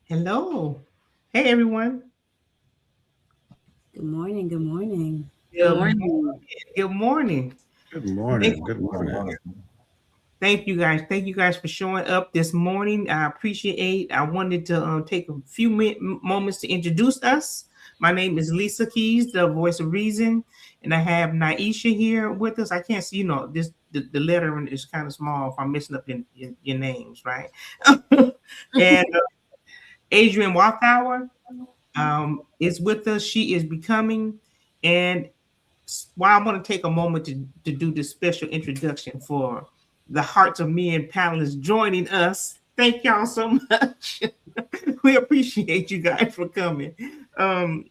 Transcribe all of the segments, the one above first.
Hello. Hey, everyone. Good morning. Good morning. Good Good morning. morning. Good morning. Good Thank, morning. Good morning. thank you guys. Thank you guys for showing up this morning. I appreciate. I wanted to take a few moments to introduce us. My name is Leasa Keys, the voice of reason, and I have Niesha here with us. I can't see, this the lettering is kind of small. If I'm messing up your names, right? And Adrienne Walthour is with us. She is becoming, and while I want to take a moment to do this special introduction for the Hearts of Men panelists joining us. Thank y'all so much. We appreciate you guys for coming. Um,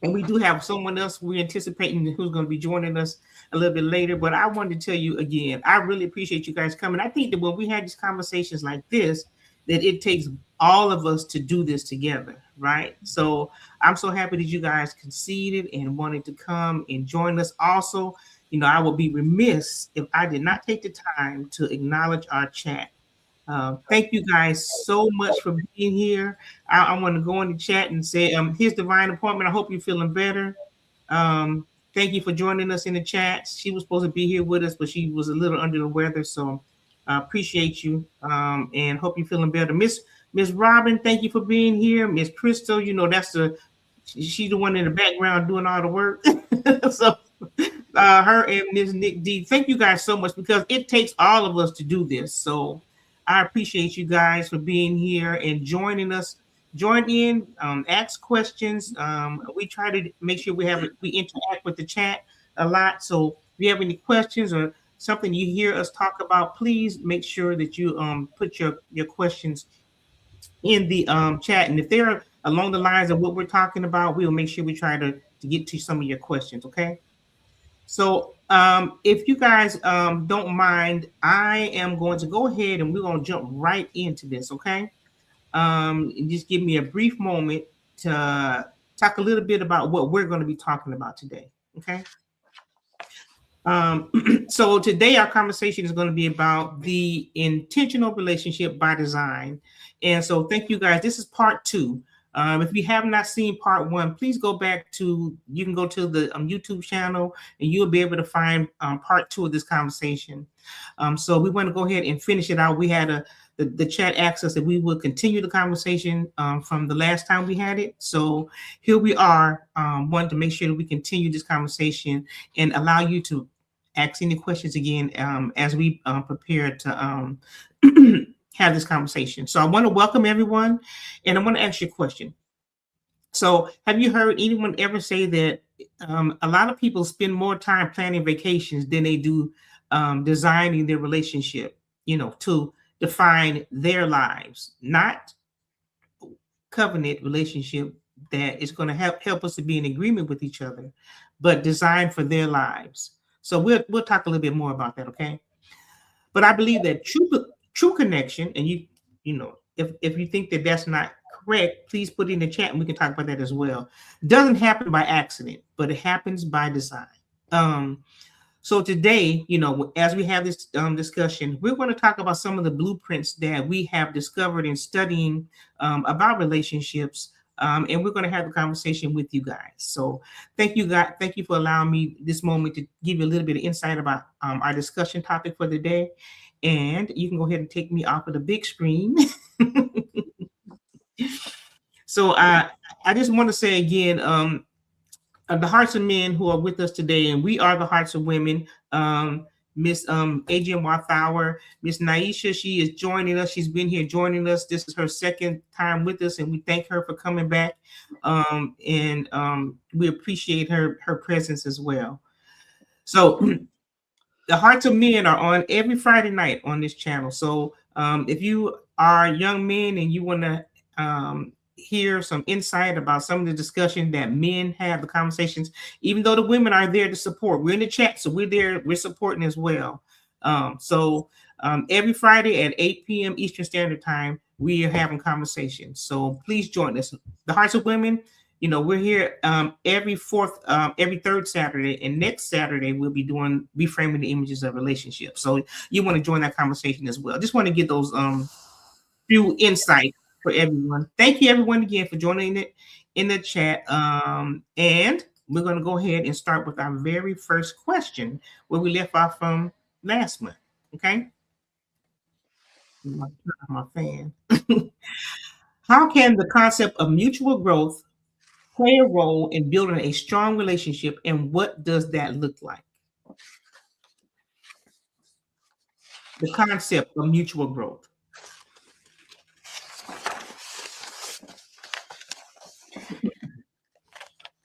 and we do have someone else we're anticipating who's going to be joining us a little bit later. But I wanted to tell you again, I really appreciate you guys coming. I think that when we had these conversations like this, that it takes all of us to do this together, right? So I'm so happy that you guys conceded and wanted to come and join us. Also, I would be remiss if I did not take the time to acknowledge our chat. Thank you guys so much for being here. I want to go in the chat and say, here's Divine Appointment. I hope you're feeling better. Thank you for joining us in the chat. She was supposed to be here with us, but she was a little under the weather. So I appreciate you and hope you're feeling better. Miss Robin, thank you for being here. Miss Crystal, she's the one in the background doing all the work. So her and Miss Nick D, thank you guys so much because it takes all of us to do this. So I appreciate you guys for being here and joining us. Join in, ask questions. We try to make sure we interact with the chat a lot. So if you have any questions or something you hear us talk about, please make sure that you put your questions in the chat. And if they're along the lines of what we're talking about, we'll make sure we try to get to some of your questions. Okay. So if you guys don't mind, I am going to go ahead and we're going to jump right into this, okay? Just give me a brief moment to talk a little bit about what we're going to be talking about today, okay? So today our conversation is going to be about the intentional relationship by design. And so thank you guys. This is part two. If you have not seen part one, please go back to, you can go to the YouTube channel and you'll be able to find part two of this conversation. So we want to go ahead and finish it out. We had the chat asked us that we would continue the conversation from the last time we had it. So here we are, wanting to make sure that we continue this conversation and allow you to ask any questions again as we prepare to have this conversation. So I want to welcome everyone and I want to ask you a question. So have you heard anyone ever say that a lot of people spend more time planning vacations than they do designing their relationship, to define their lives, not covenant relationship that is going to help us to be in agreement with each other, but designed for their lives. So we'll talk a little bit more about that, okay? But I believe that true connection, and if you think that that's not correct, please put it in the chat and we can talk about that as well. Doesn't happen by accident, but it happens by design. So today, as we have this discussion, we're going to talk about some of the blueprints that we have discovered in studying about relationships. And we're going to have a conversation with you guys. So thank you, guys. Thank you for allowing me this moment to give you a little bit of insight about our discussion topic for the day. And you can go ahead and take me off of the big screen. So I just want to say again, the hearts of men who are with us today, and we are the hearts of women. Miss Adrienne Walthour, Miss Niesha, she is joining us. She's been here joining us. This is her second time with us, and we thank her for coming back. And we appreciate her presence as well. So the hearts of men are on every Friday night on this channel. So if you are young men and you want to hear some insight about some of the discussion that men have, the conversations, even though the women are there to support, we're in the chat, so we're there, we're supporting as well. So every Friday at 8 p.m. Eastern Standard Time, we are having conversations. So please join us. The Hearts of Women, we're here every third Saturday, and next Saturday we'll be doing reframing the images of relationships. So you want to join that conversation as well. Just want to get those few insights for everyone. Thank you everyone again for joining it in the chat. And we're going to go ahead and start with our very first question where we left off from last month. Okay. My fan. How can the concept of mutual growth play a role in building a strong relationship, and what does that look like? The concept of mutual growth.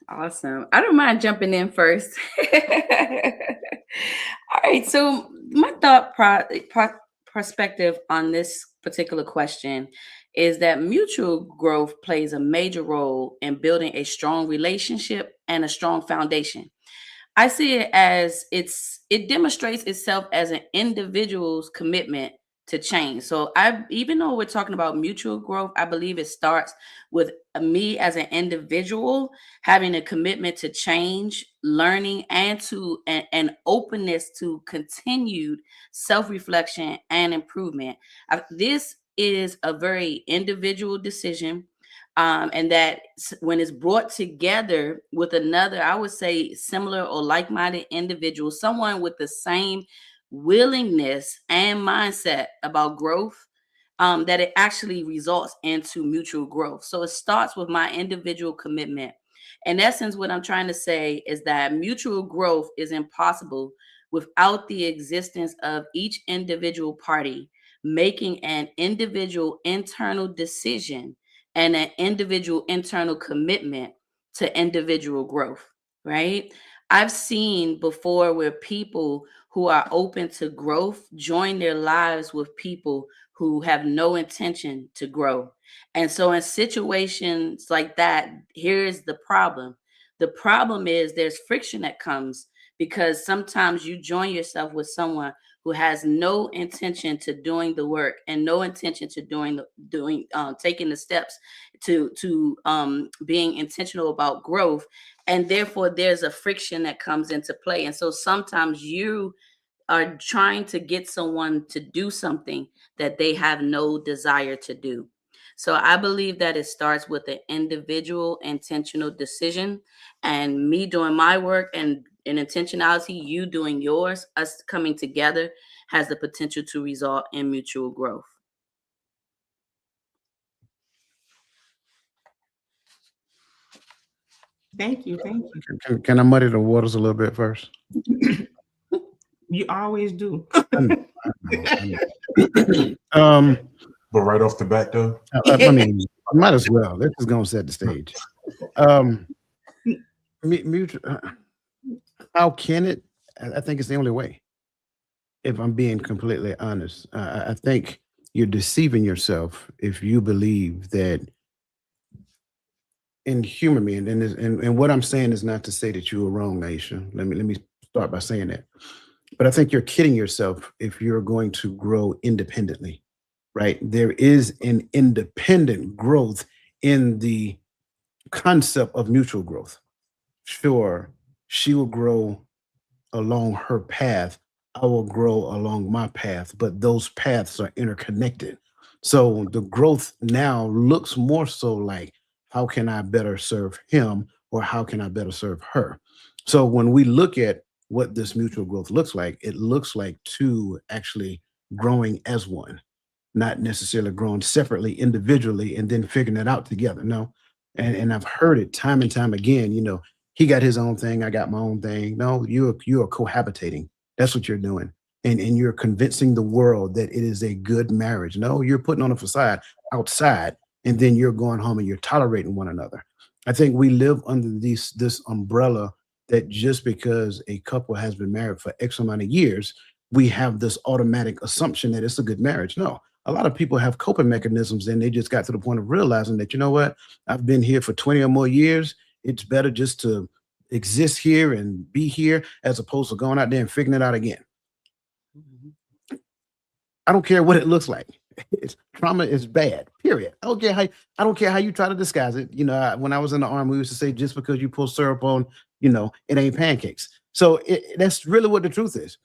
Awesome. I don't mind jumping in first. All right. So my perspective on this particular question is that mutual growth plays a major role in building a strong relationship and a strong foundation. I see it as it demonstrates itself as an individual's commitment to change. So I even though we're talking about mutual growth, I believe it starts with me as an individual having a commitment to change, learning, and to an openness to continued self-reflection and improvement. This is a very individual decision, and that when it's brought together with another, I would say similar or like-minded individual, someone with the same willingness and mindset about growth, that it actually results into mutual growth. So it starts with my individual commitment. In essence, what I'm trying to say is that mutual growth is impossible without the existence of each individual party making an individual internal decision and an individual internal commitment to individual growth, right? I've seen before where people who are open to growth join their lives with people who have no intention to grow. And so, in situations like that, here's the problem. The problem is there's friction that comes because sometimes you join yourself with someone who has no intention to doing the work and no intention to taking the steps to being intentional about growth, and therefore there's a friction that comes into play. And so sometimes you are trying to get someone to do something that they have no desire to do. So I believe that it starts with an individual intentional decision, and me doing my work and in intentionality, you doing yours, us coming together has the potential to result in mutual growth. Thank you. Thank Can I muddy the waters a little bit first? you. You always do. But right off the bat, though, I mean, might as well. Let's just go and set the stage. Mutual, how can it? I think it's the only way. If I'm being completely honest, I think you're deceiving yourself if you believe that. And humor me, and what I'm saying is not to say that you were wrong, Niesha. Let me start by saying that. But I think you're kidding yourself if you're going to grow independently, right? There is an independent growth in the concept of mutual growth. Sure, she will grow along her path. I will grow along my path, but those paths are interconnected. So the growth now looks more so like, how can I better serve him, or how can I better serve her? So when we look at what this mutual growth looks like, it looks like two actually growing as one, not necessarily growing separately, individually, and then figuring it out together. No. And I've heard it time and time again, he got his own thing, I got my own thing. No, you're cohabitating. That's what you're doing. And you're convincing the world that it is a good marriage. No, you're putting on a facade outside, and then you're going home and you're tolerating one another. I think we live under this umbrella that just because a couple has been married for X amount of years, we have this automatic assumption that it's a good marriage. No, a lot of people have coping mechanisms, and they just got to the point of realizing that, you know what, I've been here for 20 or more years. It's better just to exist here and be here as opposed to going out there and figuring it out again. I don't care what it looks like. Trauma is bad, period. I don't care how you try to disguise it. When I was in the army, we used to say, just because you pull syrup on, it ain't pancakes. So that's really what the truth is.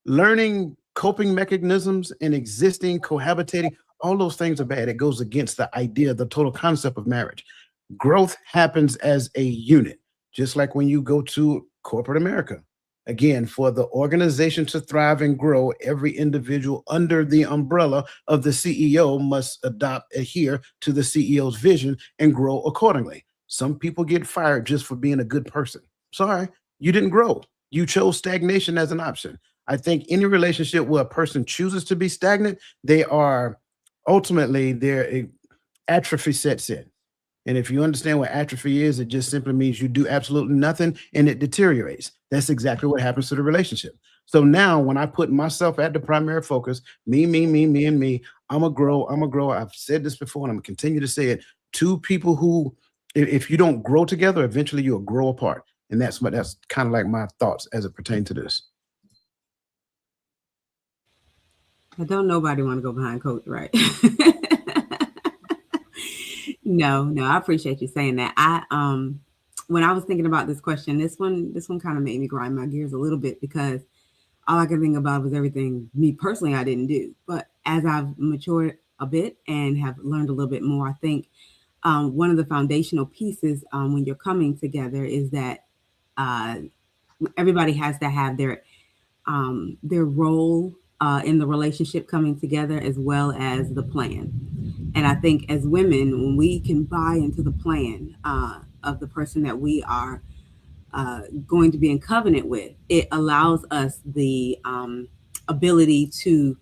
Learning coping mechanisms and existing, cohabitating, All those things are bad. It goes against the idea, the total concept of marriage. Growth happens as a unit, just like when you go to corporate America. Again, for the organization to thrive and grow, every individual under the umbrella of the CEO must adhere to the CEO's vision and grow accordingly. Some people get fired just for being a good person. Sorry, you didn't grow. You chose stagnation as an option. I think any relationship where a person chooses to be stagnant, they are ultimately their atrophy sets in. And if you understand what atrophy is, it just simply means you do absolutely nothing and it deteriorates. That's exactly what happens to the relationship. So now when I put myself at the primary focus, me, and me, I'm a grow. I've said this before and I'm gonna continue to say it. Two people who, if you don't grow together, eventually you'll grow apart. And that's kind of like my thoughts as it pertains to this. But don't nobody want to go behind Coach, right? No, I appreciate you saying that. When I was thinking about this question, this one kind of made me grind my gears a little bit, because all I could think about was everything me personally I didn't do. But as I've matured a bit and have learned a little bit more, I think one of the foundational pieces when you're coming together is that everybody has to have their role in the relationship coming together, as well as the plan. And I think as women, when we can buy into the plan of the person that we are going to be in covenant with, it allows us the ability to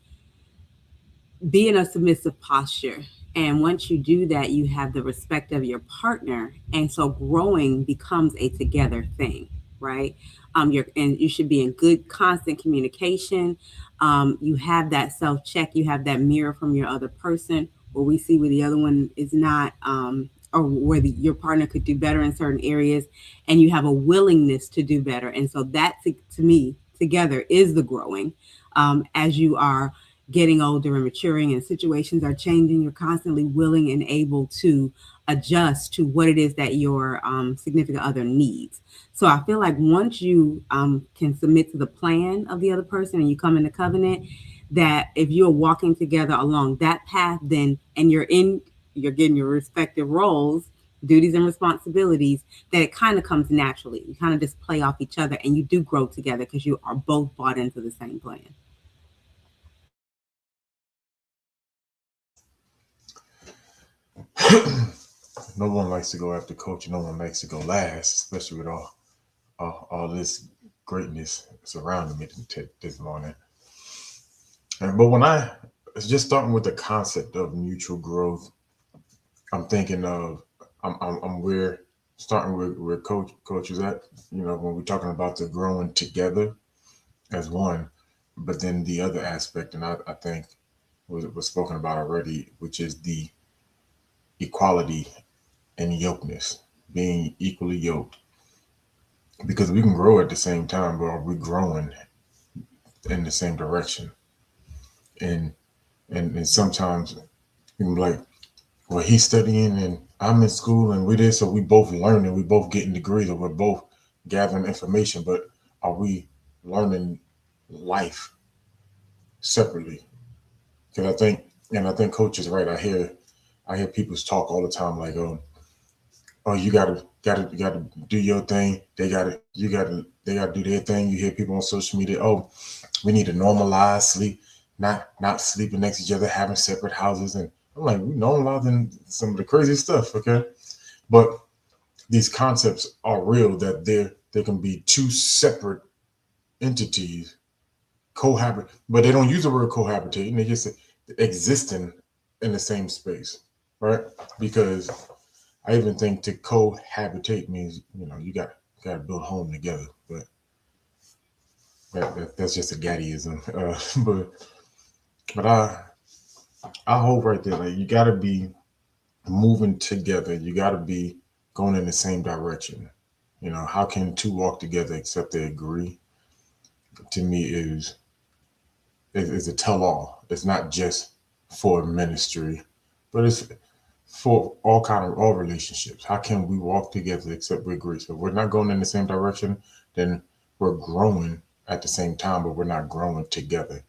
be in a submissive posture. And once you do that, you have the respect of your partner. And so growing becomes a together thing, right? And you should be in good, constant communication. You have that self-check. You have that mirror from your other person, where we see where the other one is not, or where your partner could do better in certain areas, and you have a willingness to do better. And so that, to me, together is the growing. As you are getting older and maturing and situations are changing, you're constantly willing and able to adjust to what it is that your significant other needs. So I feel like once you can submit to the plan of the other person and you come into covenant, that if you're walking together along that path, then, and you're getting your respective roles, duties and responsibilities, that it kind of comes naturally. You kind of just play off each other and you do grow together because you are both bought into the same plan. No one likes to go after Coach. No one likes to go last, especially with all this greatness surrounding me this morning. But when I was just starting with the concept of mutual growth, I'm thinking of we're starting where Coach is at. When we're talking about the growing together as one, but then the other aspect, and I think was spoken about already, which is the equality and yokeness, being equally yoked, because we can grow at the same time, but are we growing in the same direction? And sometimes you can be like, well, he's studying and I'm in school and we did, so we both learning, we both getting degrees, or we're both gathering information, but are we learning life separately? Because I think Coach is right. I hear people talk all the time like, oh, you gotta do your thing. They gotta do their thing. You hear people on social media, oh, we need to normalize sleep, not sleeping next to each other, having separate houses. And I'm like, we normalizing some of the crazy stuff, okay? But these concepts are real, that there can be two separate entities cohabit, but they don't use the word cohabitating. They just say existing in the same space, right? Because I even think to cohabitate means, you got to build a home together, but that's just a gaddyism. But I hope right there, like, you got to be moving together. You got to be going in the same direction. How can two walk together except they agree? To me, is a tell-all. It's not just for ministry, but it's for all relationships. How can we walk together except we agree? So if we're not going in the same direction, then we're growing at the same time, but we're not growing together.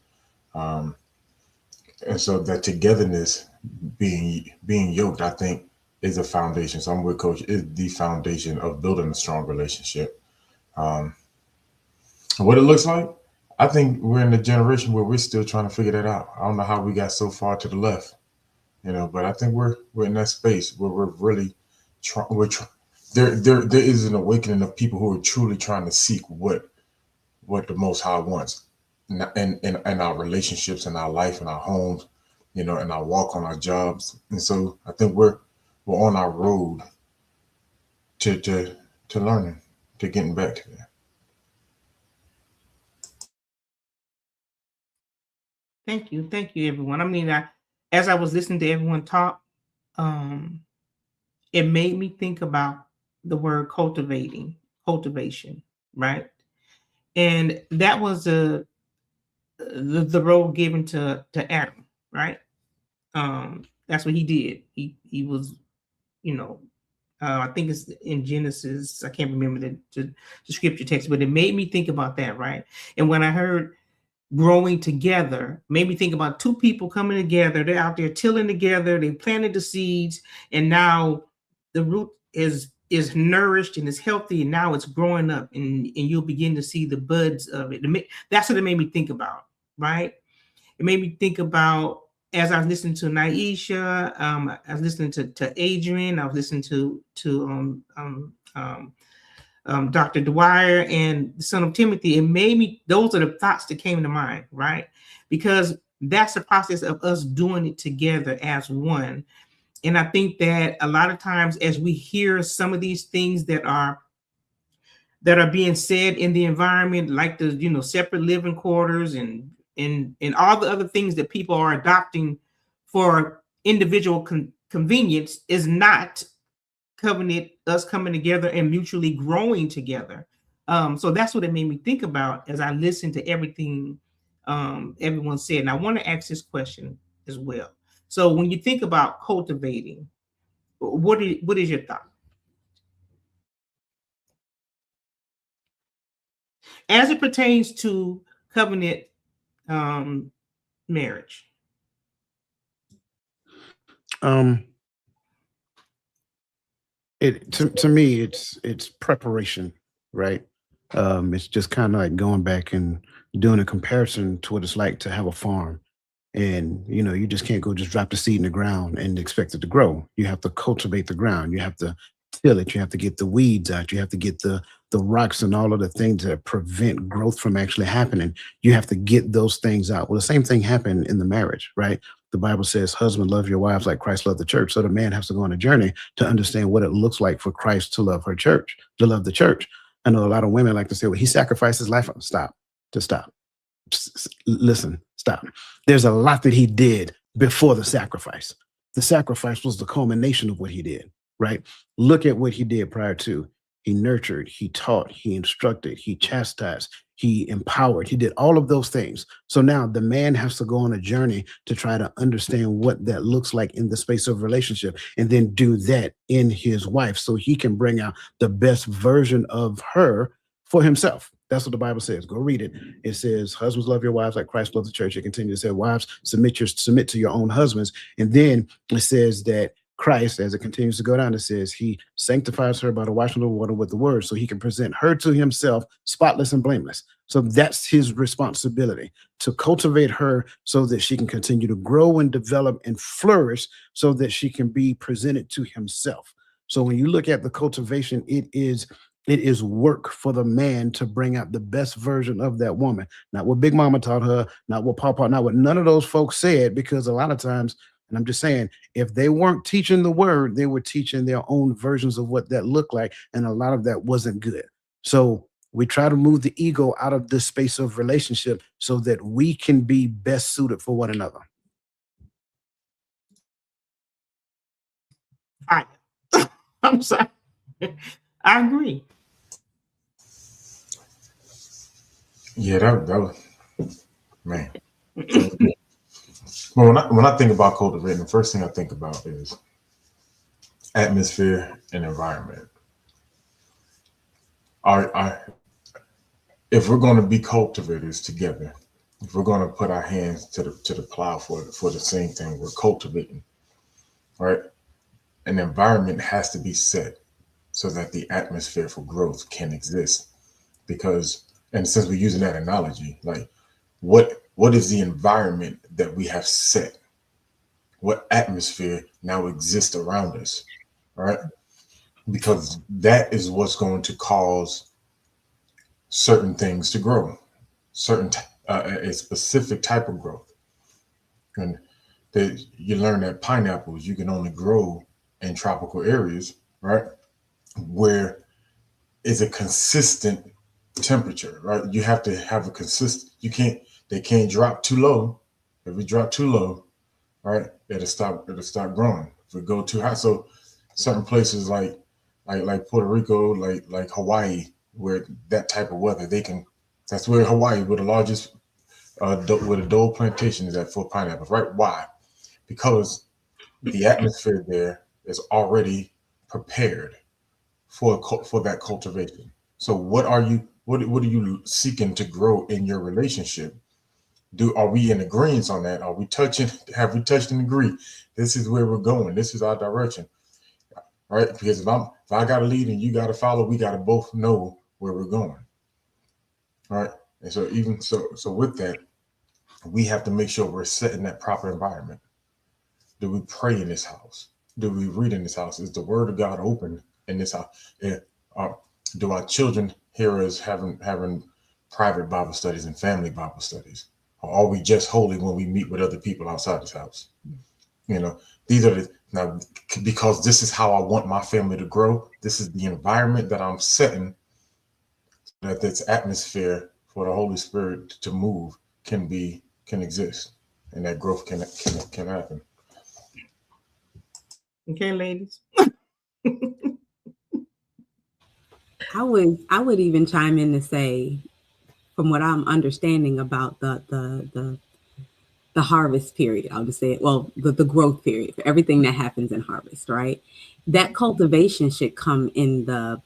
And so that togetherness, being yoked, I think, is a foundation. So I'm with Coach, is the foundation of building a strong relationship. What it looks like, I think we're in a generation where we're still trying to figure that out. I don't know how we got so far to the left, but I think we're in that space where we're really trying. There is an awakening of people who are truly trying to seek what the Most High wants, in our relationships, in our life, in our homes, in our walk, on our jobs. And so I think we're on our road to learning, to getting back to that. Thank you, everyone. I mean, as I was listening to everyone talk, it made me think about the word cultivation, right? And that was the role given to Adam, right? That's what he did. He was, I think it's in Genesis. I can't remember the scripture text, but it made me think about that, right? And when I heard growing together, made me think about two people coming together. They're out there tilling together. They planted the seeds, and now the root is nourished and is healthy, and now it's growing up, and you'll begin to see the buds of it. That's what it made me think about, right? It made me think about, as I was listening to Niesha, I was listening to Adrienne, I was listening to Dr. Dwyer and the son of Timothy. It made me, those are the thoughts that came to mind, right? Because that's the process of us doing it together as one. And I think that a lot of times, as we hear some of these things that are being said in the environment, like the separate living quarters and all the other things that people are adopting for individual convenience, is not covenant, us coming together and mutually growing together. So that's what it made me think about as I listened to everything everyone said. And I want to ask this question as well. So when you think about cultivating, what is your thought as it pertains to covenant marriage? To me, it's preparation, right? It's just kind of like going back and doing a comparison to what it's like to have a farm. And you just can't go just drop the seed in the ground and expect it to grow. You have to cultivate the ground. You have to till it. You have to get the weeds out. You have to get the rocks and all of the things that prevent growth from actually happening. You have to get those things out. Well, the same thing happened in the marriage, right? The Bible says, husband, love your wives like Christ loved the church. So the man has to go on a journey to understand what it looks like for Christ to love her church, to love the church. I know a lot of women like to say, well, he sacrificed his life. Stop. Listen, stop. There's a lot that he did before the sacrifice. The sacrifice was the culmination of what he did, right? Look at what he did prior to. He nurtured, he taught, he instructed, he chastised, he empowered, he did all of those things. So now the man has to go on a journey to try to understand what that looks like in the space of relationship, and then do that in his wife so he can bring out the best version of her for himself. That's what the Bible says. Go read it. It says, husbands, love your wives like Christ loved the church. It continues to say, wives, submit to your own husbands. And then it says that Christ, as it continues to go down, it says he sanctifies her by the washing of the water with the word, so he can present her to himself spotless and blameless. So that's his responsibility, to cultivate her so that she can continue to grow and develop and flourish so that she can be presented to himself. So when you look at the cultivation, it is work for the man to bring out the best version of that woman. Not what Big Mama taught her, not what Papa, not what none of those folks said, because a lot of times, and I'm just saying, if they weren't teaching the word, they were teaching their own versions of what that looked like. And a lot of that wasn't good. So we try to move the ego out of this space of relationship so that we can be best suited for one another. I'm sorry. I agree. Yeah, that was, man. Well, when I think about cultivating, the first thing I think about is atmosphere and environment. If we're going to be cultivators together, if we're going to put our hands to the plow for the same thing we're cultivating, right? An environment has to be set so that the atmosphere for growth can exist. Because, and since we're using that analogy, like what is the environment that we have set? What atmosphere now exists around us, right? Because that is what's going to cause certain things to grow, a specific type of growth. And you learn that pineapples you can only grow in tropical areas, right? Where is a consistent temperature, right? You have to have a consistent. They can't drop too low. If it drop too low, right, it'll stop growing. If it go too high, so certain places like Puerto Rico, like Hawaii, where that type of weather, that's where Hawaii, where the largest where the Dole plantation is at for pineapples, right? Why? Because the atmosphere there is already prepared for that cultivation. So what are you seeking to grow in your relationship? Are we in agreement on that? Have we touched and agreed? This is where we're going. This is our direction. Right? Because if I got to lead and you got to follow, we got to both know where we're going. All right. And so even so with that, we have to make sure we're setting that proper environment. Do we pray in this house? Do we read in this house? Is the word of God open in this house? Do our children hear us having private Bible studies and family Bible studies? Or are we just holy when we meet with other people outside this house? You know, these are now, because this is how I want my family to grow. This is the environment that I'm setting so that this atmosphere for the Holy Spirit to move can exist, and that growth can happen. Okay, ladies. I would even chime in to say, from what I'm understanding about the harvest period, I'll just say it, well, the growth period, for everything that happens in harvest, right? That cultivation should come in the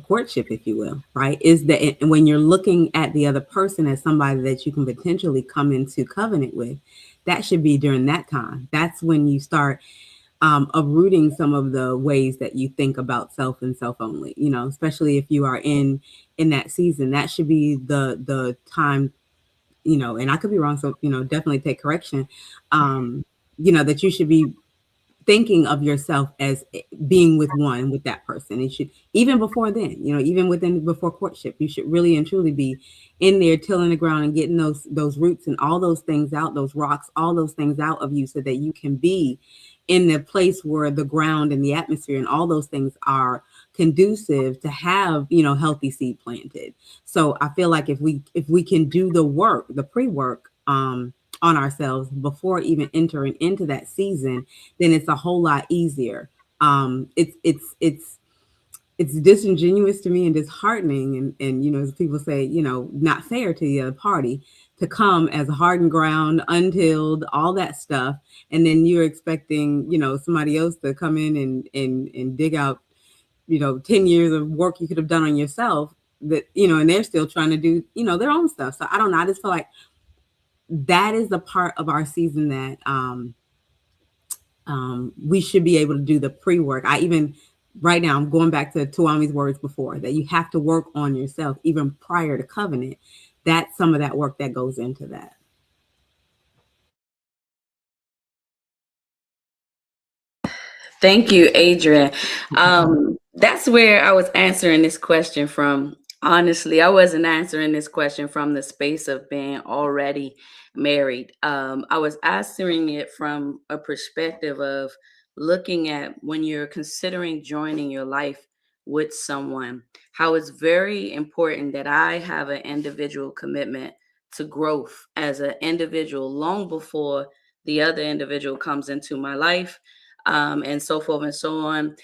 courtship, if you will, right? Is that when you're looking at the other person as somebody that you can potentially come into covenant with, that should be during that time. That's when you start uprooting some of the ways that you think about self and self only, you know, especially if you are in that season. That should be the time, you know, and I could be wrong, so, you know, definitely take correction, you know, that you should be thinking of yourself as being with that person. It should, even before then, you know, even before courtship, you should really and truly be in there tilling the ground and getting those roots and all those things out, those rocks, all those things out of you, so that you can be in the place where the ground and the atmosphere and all those things are conducive to have, you know, healthy seed planted. So I feel like if we can do the work, the pre-work, on ourselves before even entering into that season, then it's a whole lot easier. It's disingenuous to me and disheartening, and you know, as people say, you know, not fair to the other party to come as hardened ground, untilled, all that stuff, and then you're expecting, you know, somebody else to come in and dig out, you know, 10 years of work you could have done on yourself, that, you know, and they're still trying to do, you know, their own stuff. So I don't know. I just feel like that is the part of our season that we should be able to do the pre-work. Right now, I'm going back to Tuami's words before, that you have to work on yourself even prior to covenant. That's some of that work that goes into that. Thank you, Adrienne. That's where I was answering this question from. Honestly, I wasn't answering this question from the space of being already married. I was answering it from a perspective of looking at when you're considering joining your life with someone, how it's very important that I have an individual commitment to growth as an individual long before the other individual comes into my life. And so forth and so on.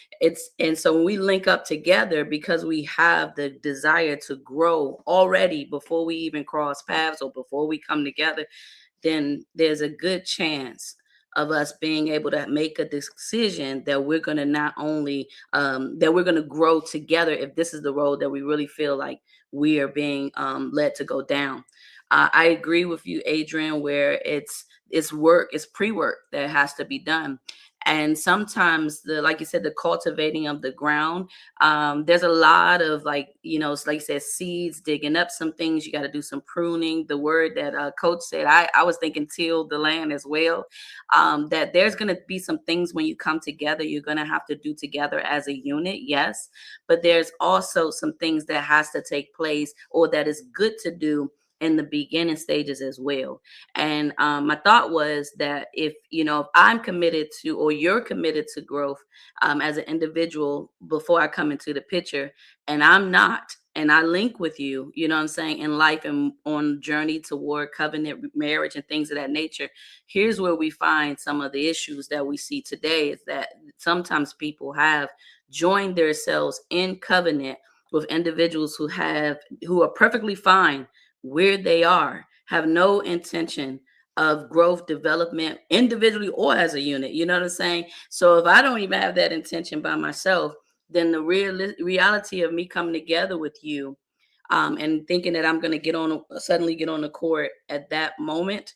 And so when we link up together, because we have the desire to grow already before we even cross paths or before we come together, then there's a good chance of us being able to make a decision that we're going to not only that we're going to grow together if this is the road that we really feel like we are being led to go down. I agree with you, Adrienne, where it's pre-work that has to be done. And sometimes like you said, the cultivating of the ground, there's a lot of like you said, seeds, digging up some things. You got to do some pruning. The word that coach said, I was thinking till the land as well. That there's going to be some things when you come together, you're going to have to do together as a unit. Yes. But there's also some things that has to take place, or that is good to do in the beginning stages as well. And my thought was that if I'm committed to, or you're committed to growth as an individual before I come into the picture, and I'm not, and I link with you, you know what I'm saying, in life and on journey toward covenant marriage and things of that nature, here's where we find some of the issues that we see today, is that sometimes people have joined themselves in covenant with individuals who are perfectly fine where they are, have no intention of growth, development, individually or as a unit. You know what I'm saying? So if I don't even have that intention by myself, then the reality of me coming together with you and thinking that I'm going to suddenly get on the court at that moment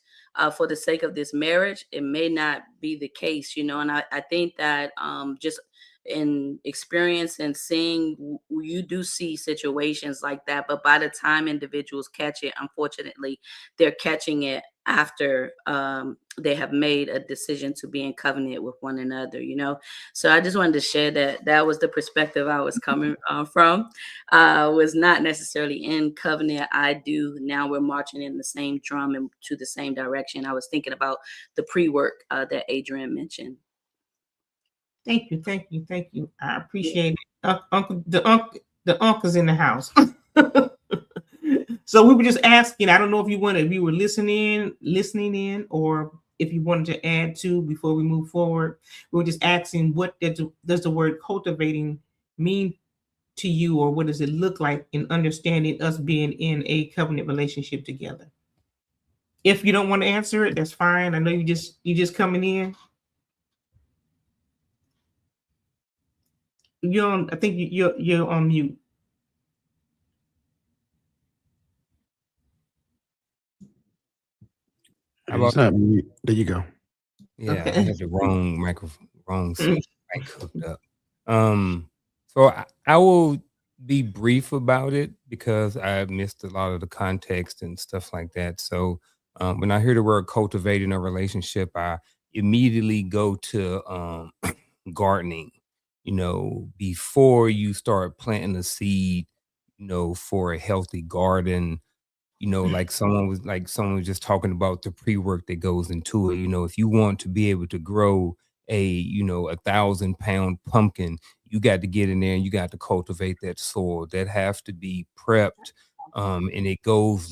for the sake of this marriage, it may not be the case, and I think that just in experience and seeing, you do see situations like that, but by the time individuals catch it, unfortunately, they're catching it after they have made a decision to be in covenant with one another, So I just wanted to share that was the perspective I was coming from. Was not necessarily in covenant. Now we're marching in the same drum and to the same direction. I was thinking about the pre-work that Adrienne mentioned. Thank you. I appreciate it. The uncle's in the house. So we were just asking. I don't know if you were listening in, or if you wanted to add to before we move forward. We were just asking, what does the word cultivating mean to you, or what does it look like in understanding us being in a covenant relationship together? If you don't want to answer it, that's fine. I know you just coming in. I think you're on mute. There you go. Yeah, Okay. I had the wrong microphone, wrong mic hooked up. So I will be brief about it because I missed a lot of the context and stuff like that. So when I hear the word cultivating a relationship, I immediately go to gardening. Before you start planting a seed, for a healthy garden, like someone was just talking about the pre-work that goes into it. If you want to be able to grow a 1,000-pound pumpkin, you got to get in there and you got to cultivate that soil. That has to be prepped. And it goes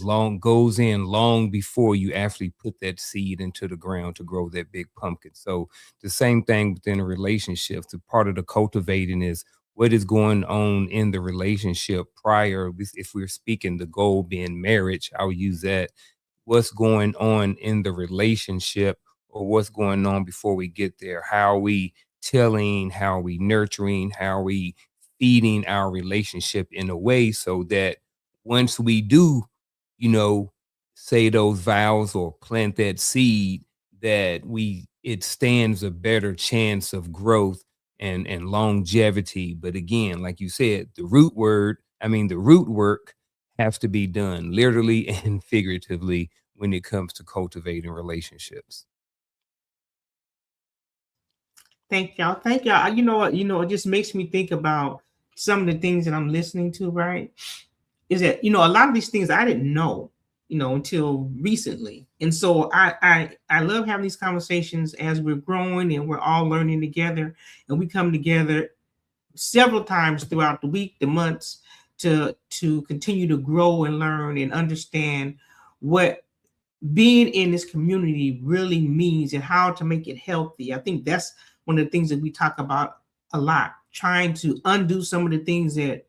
in long before you actually put that seed into the ground to grow that big pumpkin. So the same thing within a relationship. The part of the cultivating is what is going on in the relationship prior. If we're speaking the goal being marriage, I'll use that. What's going on in the relationship, or what's going on before we get there? How are we tilling? How are we nurturing? How are we feeding our relationship in a way so that once we do, say those vows or plant that seed, that it stands a better chance of growth and longevity. But again, like you said, the root work has to be done literally and figuratively when it comes to cultivating relationships. Thank y'all. You know what? It just makes me think about some of the things that I'm listening to, right? Is that, a lot of these things I didn't know, until recently. And so I love having these conversations as we're growing and we're all learning together, and we come together several times throughout the week, the months, to continue to grow and learn and understand what being in this community really means and how to make it healthy. I think that's one of the things that we talk about a lot, trying to undo some of the things that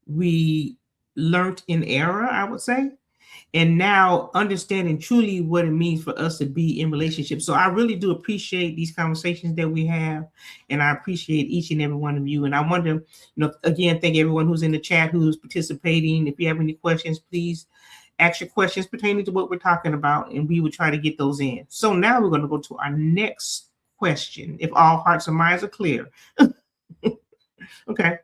we learned in error, I would say. and now understanding truly what it means for us to be in relationships. So I really do appreciate these conversations that we have, and I appreciate each and every one of you. And I wonder, again, thank everyone who's in the chat, who's participating. If you have any questions, please ask your questions pertaining to what we're talking about, and we will try to get those in. So now we're going to go to our next question, if all hearts and minds are clear. Okay.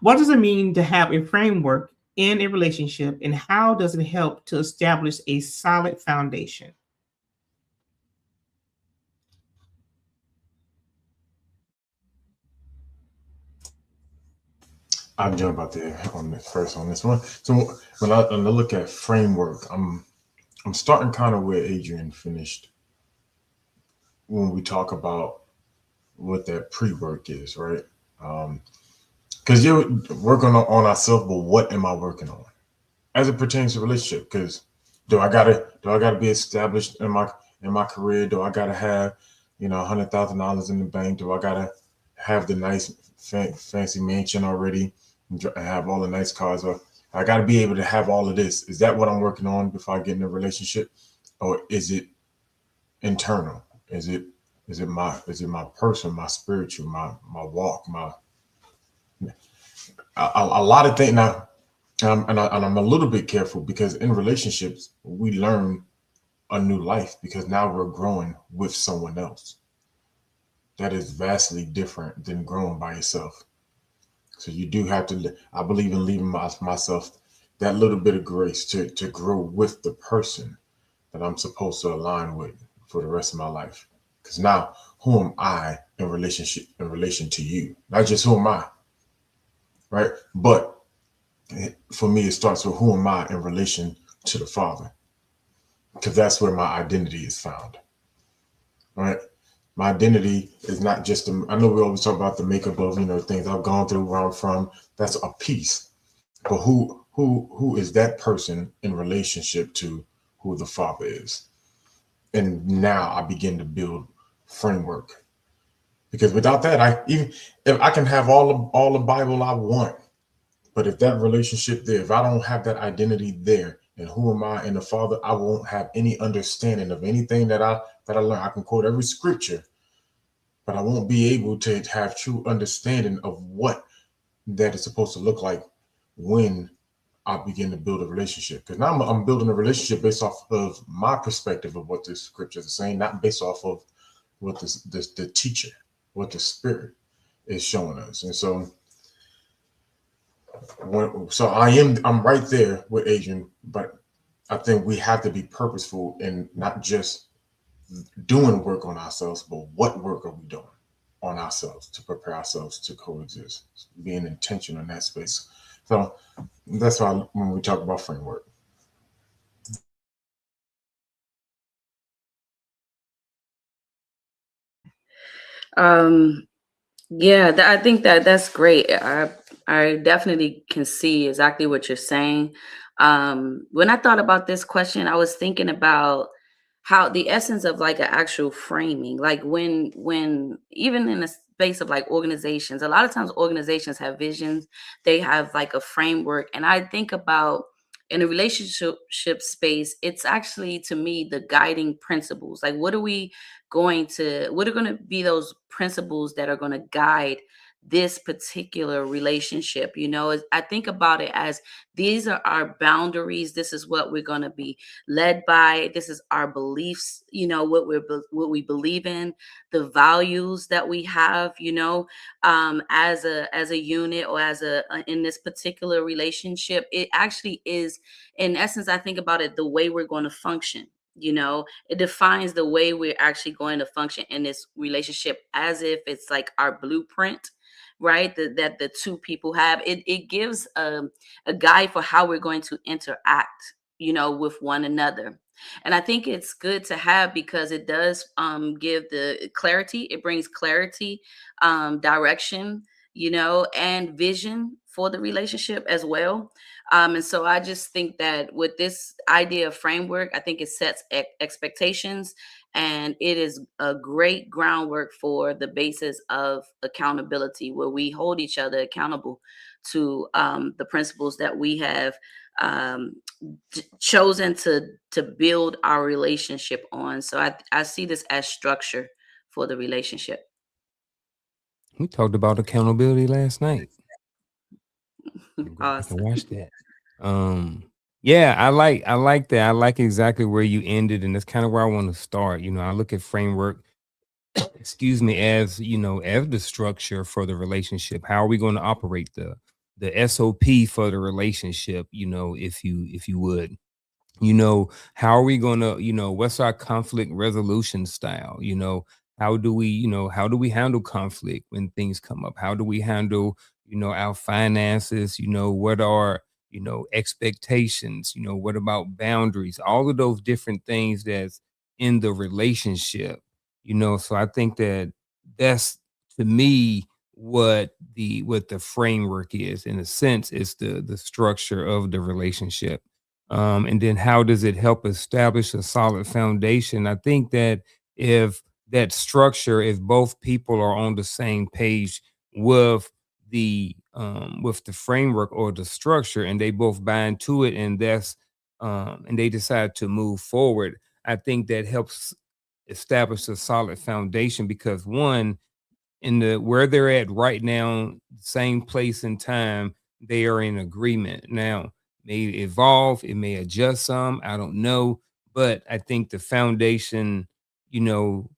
What does it mean to have a framework in a relationship, and how does it help to establish a solid foundation? I'll jump out there on this one. So when I look at framework, I'm starting kind of where Adrienne finished when we talk about what that pre-work is, right? Because you're working on ourselves, but what am I working on as it pertains to relationship? Because do I gotta be established in my career? Do I gotta have $100,000 in the bank? Do I gotta have the nice fancy mansion already and have all the nice cars? Or I gotta be able to have all of this. Is that what I'm working on before I get in a relationship, or is it internal? Is it my person, my spiritual, my walk, a lot of things now? And I'm a little bit careful, because in relationships we learn a new life, because now we're growing with someone else. That is vastly different than growing by yourself. So you do have to, I believe in leaving myself that little bit of grace to grow with the person that I'm supposed to align with for the rest of my life. Because now, who am I in relation to you? Not just who am I, right? But for me, it starts with who am I in relation to the Father, because that's where my identity is found, right? My identity is not just, I know we always talk about the makeup of, things I've gone through, where I'm from. That's a piece. But who is that person in relationship to who the Father is? And now I begin to build framework, because without that, if I can have all the Bible I want, but if that relationship there, if I don't have that identity there, and who am I in the Father, I won't have any understanding of anything that I learn. I can quote every scripture, but I won't be able to have true understanding of what that is supposed to look like when I begin to build a relationship. Because now I'm building a relationship based off of my perspective of what the scriptures are saying, not based off of what the teacher, what the Spirit is showing us. And so I'm right there with Adrienne, but I think we have to be purposeful in not just doing work on ourselves, but what work are we doing on ourselves to prepare ourselves to coexist, being intentional in that space. So that's why when we talk about framework. Yeah, I think that's great. I definitely can see exactly what you're saying. When I thought about this question, I was thinking about how the essence of like an actual framing, like when even in the space of like organizations, a lot of times organizations have visions, they have like a framework, and I think about in a relationship space, it's actually to me the guiding principles. Like what are going to be those principles that are going to guide this particular relationship? I think about it as these are our boundaries. This is what we're going to be led by. This is our beliefs, what we believe in, the values that we have, as a unit, or in this particular relationship. It actually is, in essence, I think about it, the way we're going to function. It defines the way we're actually going to function in this relationship, as if it's like our blueprint, right? That the two people have. It gives a guide for how we're going to interact, with one another. And I think it's good to have, because it does give the clarity. It brings clarity, direction, and vision for the relationship as well. And so I just think that with this idea of framework, I think it sets expectations, and it is a great groundwork for the basis of accountability, where we hold each other accountable to the principles that we have chosen to build our relationship on. So I see this as structure for the relationship. We talked about accountability last night. I can Awesome. watch that. Yeah, I like that. I like exactly where you ended, and that's kind of where I want to start. I look at framework, excuse me, as as the structure for the relationship. How are we going to operate the SOP for the relationship? If you would. How are we going to, what's our conflict resolution style? How do we handle conflict when things come up? How do we handle, our finances? What are, expectations? What about boundaries? All of those different things that's in the relationship, so I think that's to me what the framework is. In a sense, it's the structure of the relationship. And then how does it help establish a solid foundation? I think that if that structure, if both people are on the same page with the framework or the structure, and they both buy into it, and and they decide to move forward, I think that helps establish a solid foundation, because one, in the where they're at right now, same place and time, they are in agreement. Now, may evolve, it may adjust some, I don't know, but I think the foundation, you know,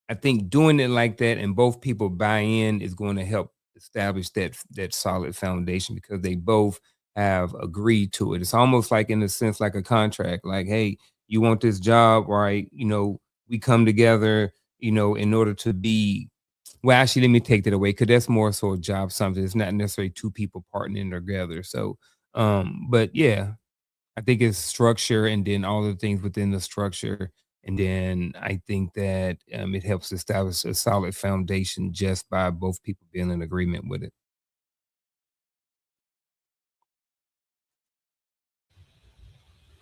I think doing it like that and both people buy in is going to help establish that solid foundation, because they both have agreed to it. It's almost like, in a sense, like a contract. Like, hey, you want this job, right? We come together, in order to be. Well, actually, let me take that away, because that's more so a job something. It's not necessarily two people partnering together. So, but yeah, I think it's structure, and then all the things within the structure. And then I think that it helps establish a solid foundation just by both people being in agreement with it.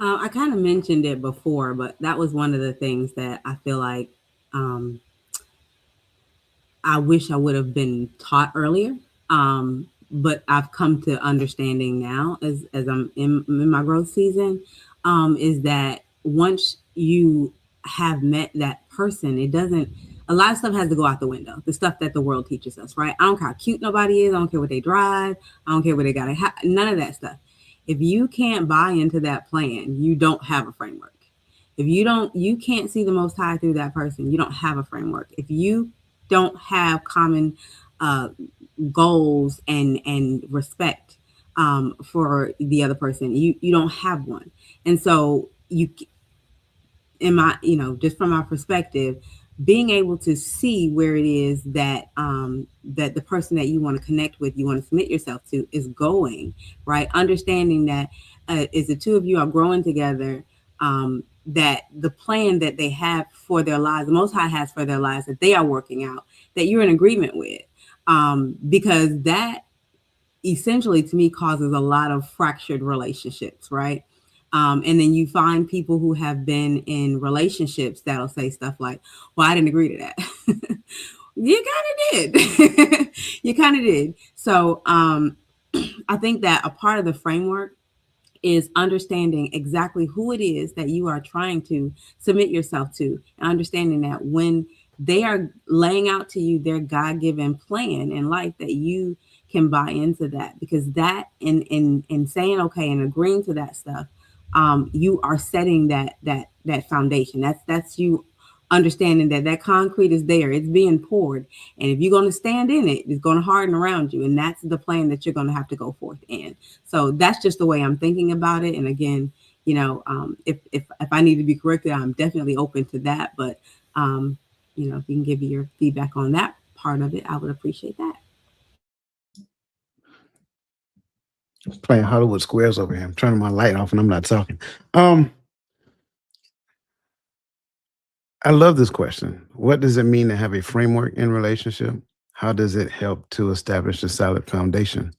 I kind of mentioned it before, but that was one of the things that I feel like um, I wish I would have been taught earlier. But I've come to understanding now, as I'm in my growth season, is that once you have met that person, it doesn't. A lot of stuff has to go out the window. The stuff that the world teaches us, right? I don't care how cute nobody is. I don't care what they drive. I don't care what they got. None of that stuff. If you can't buy into that plan, you don't have a framework. If you can't see the Most High through that person, you don't have a framework. If you don't have common uh, goals and respect for the other person, you don't have one. And so in my, just from my perspective, being able to see where it is that that the person that you want to connect with, you want to submit yourself to, is going, right? Understanding that as the two of you are growing together, that the plan that they have for their lives, the Most High has for their lives, that they are working out, that you're in agreement with, because that essentially, to me, causes a lot of fractured relationships, right? And then you find people who have been in relationships that'll say stuff like, well, I didn't agree to that. You kind of did. You kind of did. So I think that a part of the framework is understanding exactly who it is that you are trying to submit yourself to, and understanding that when they are laying out to you their God-given plan in life, that you can buy into that, because that in saying okay and agreeing to that stuff, you are setting that foundation. That's you understanding that concrete is there, it's being poured, and if you're going to stand in it, it's going to harden around you, and that's the plan that you're going to have to go forth in. So that's just the way I'm thinking about it. And again, if I need to be corrected, I'm definitely open to that. But if you can give me your feedback on that part of it, I would appreciate that. Playing Hollywood Squares over here. I'm turning my light off and I'm not talking. I love this question. What does it mean to have a framework in relationship? How does it help to establish a solid foundation?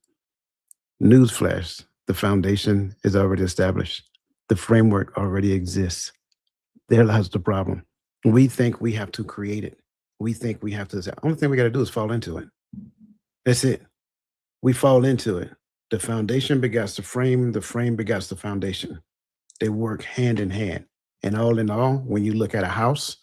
Newsflash, the foundation is already established. The framework already exists. There lies the problem. We think we have to create it. We think we have to. The only thing we got to do is fall into it. That's it. We fall into it. The foundation begets the frame begets the foundation. They work hand in hand. And all in all, when you look at a house,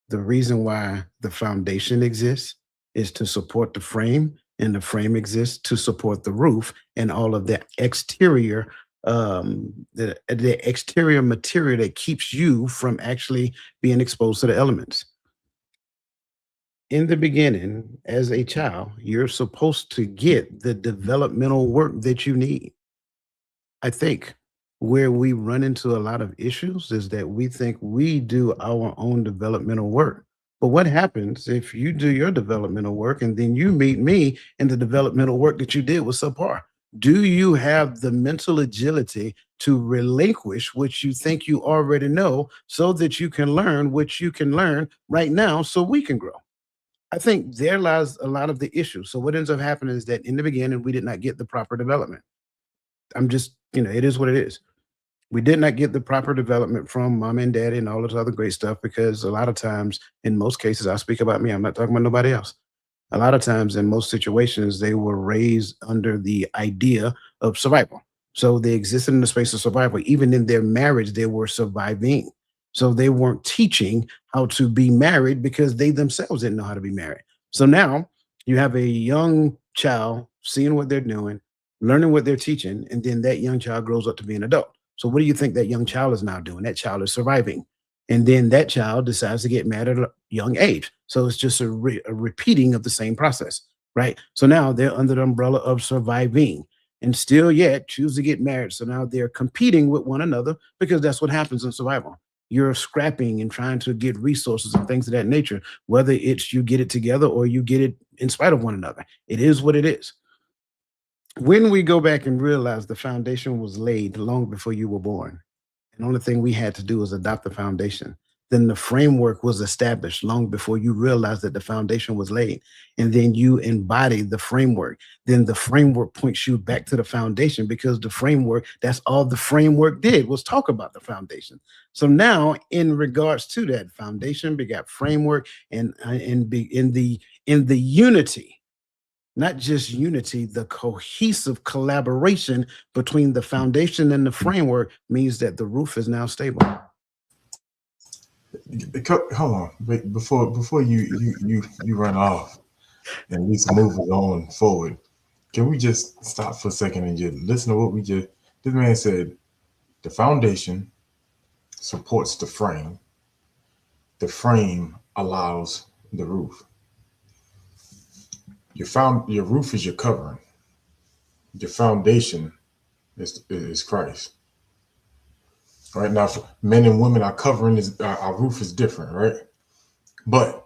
the reason why the foundation exists is to support the frame, and the frame exists to support the roof and all of the exterior the exterior material that keeps you from actually being exposed to the elements. In the beginning, as a child, you're supposed to get the developmental work that you need. I think where we run into a lot of issues is that we think we do our own developmental work. But what happens if you do your developmental work and then you meet me and the developmental work that you did was subpar? Do you have the mental agility to relinquish what you think you already know so that you can learn what you can learn right now so we can grow? I think there lies a lot of the issue. So what ends up happening is that in the beginning, we did not get the proper development. I'm just, it is what it is. We did not get the proper development from mom and daddy and all this other great stuff, because a lot of times, in most cases, I speak about me, I'm not talking about nobody else. A lot of times in most situations, they were raised under the idea of survival. So they existed in the space of survival. Even in their marriage, they were surviving. So they weren't teaching how to be married because they themselves didn't know how to be married. So now you have a young child seeing what they're doing, learning what they're teaching, and then that young child grows up to be an adult. So what do you think that young child is now doing? That child is surviving. And then that child decides to get married at a young age. So it's just a repeating of the same process, right? So now they're under the umbrella of surviving and still yet choose to get married. So now they're competing with one another because that's what happens in survival. You're scrapping and trying to get resources and things of that nature, whether it's you get it together or you get it in spite of one another. It is what it is. When we go back and realize the foundation was laid long before you were born, and the only thing we had to do was adopt the foundation, then the framework was established long before you realized that the foundation was laid. And then you embody the framework. Then the framework points you back to the foundation, because the framework, that's all the framework did was talk about the foundation. So now in regards to that, foundation begot framework, and in the unity, not just unity, the cohesive collaboration between the foundation and the framework means that the roof is now stable. Hold on, before you run off and Leasa moves on forward, can we just stop for a second and just listen to what this man said? The foundation supports the frame. The frame allows the roof. Your roof is your covering. Your foundation is Christ. Right now, men and women, our covering our roof is different, right? But